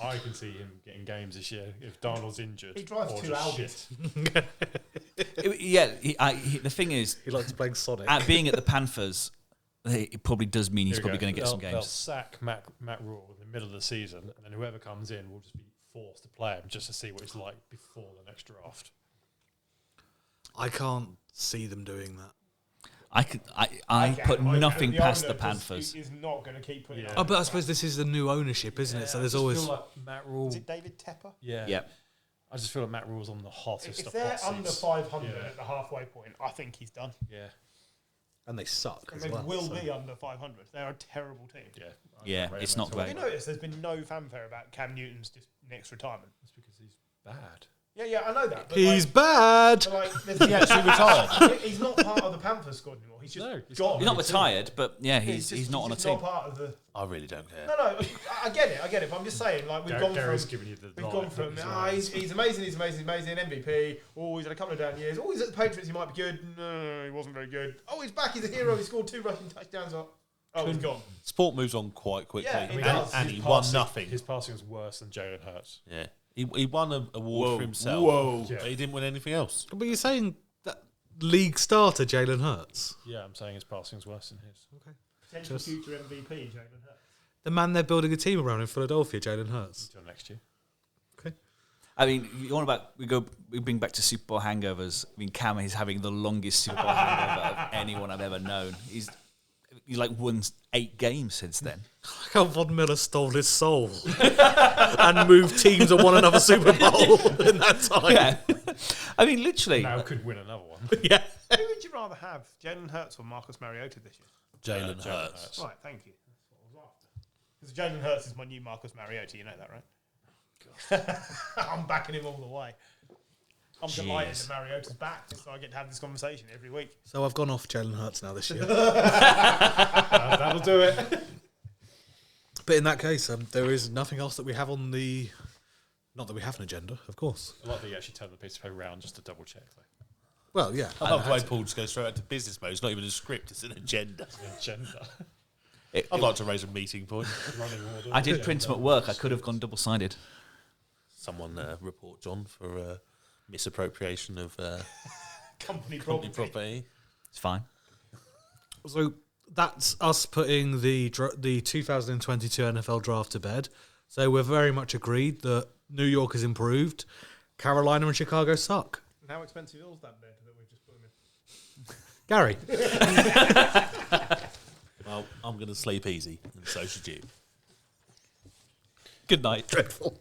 I can see him getting games this year if Darnold's injured. He drives or 2 just Audis. shit. Yeah, the thing is, He likes playing Sonic. at being at the Panthers, it probably does mean he's Here we probably go. going to get some They'll games. sack Matt Rule in the middle of the season, and then whoever comes in will just be forced to play him just to see what he's like before the next draft. I can't see them doing that. I put nothing The past owner the Panthers. Is not going to keep putting. Yeah. up Oh, but I with suppose this is the new ownership, isn't it? So there's I just always. feel like Matt Rule. Is it David Tepper? Yeah. Yeah. I just feel like Matt Rule's on the hottest If of they're hot under seats. 500 Yeah. at the halfway point, I think he's done. Yeah. And they suck And as they well. will so. be under 500. They're a terrible team. Yeah. Yeah, it's not Have you great. noticed there's been no fanfare about Cam Newton's just next retirement? It's because he's bad. Yeah, I know that. But He's bad. there's He actually retired. He's not part of the Panthers squad anymore. He's just No, he's gone. He's not retired, but yeah, he's just- not on a just team. Not part of the. I really don't care. No, I get it. But I'm just saying, like we've gone Gary's from. giving you the We've line, gone from he's amazing, MVP. Oh, he's had a couple of down years. Oh, he's at the Patriots, he might be good. No, he wasn't very good. Oh, he's back, he's a hero. He scored 2 rushing touchdowns. Oh, he's gone. Sport moves on quite quickly, Yeah, it and, does. and His he won passing- nothing. His passing was worse than Jalen Hurts. Yeah, he won an award for himself. Yeah. But he didn't win anything else. But you're saying that league starter Jalen Hurts, Yeah, I'm saying his passing was worse than his. Potential future MVP, Jalen Hurts. the man they're building a team around in Philadelphia, Jalen Hurts. Until next year. Okay. I mean, you want about we bring back to Super Bowl hangovers. I mean, Cam is having the longest Super Bowl hangover of anyone I've ever known. He's like won 8 games since then. Like how Von Miller stole his soul and moved teams and won another Super Bowl in that time. Yeah, I mean, literally. Now could win another one. Yeah. Who would you rather have, Jalen Hurts or Marcus Mariota this year? Jalen Hurts. Right, thank you. That's what I was after. Because Jalen Hurts is my new Marcus Mariota, you know that, right? I'm backing him all the way. I'm delighted that Mariota's back, just so I get to have this conversation every week. So I've gone off Jalen Hurts now this year. That'll do it. But in that case, there is nothing else that we have on the. Not that we have an agenda, of course. I like that you actually turned the piece of paper around just to double check. Well, yeah. I love the way Paul just goes straight into business mode. It's not even a script; it's an agenda. Agenda. I'd like to raise a meeting point. Running order. I did print him at work. I could have gone double-sided. Someone report John for misappropriation of Company company property. property. It's fine. So that's us putting the 2022 NFL draft to bed. So we're very much agreed that New York has improved. Carolina and Chicago suck. And how expensive is that bed that we've just put him in? Gary. Well, I'm going to sleep easy, and so should you. Good night. Dreadful.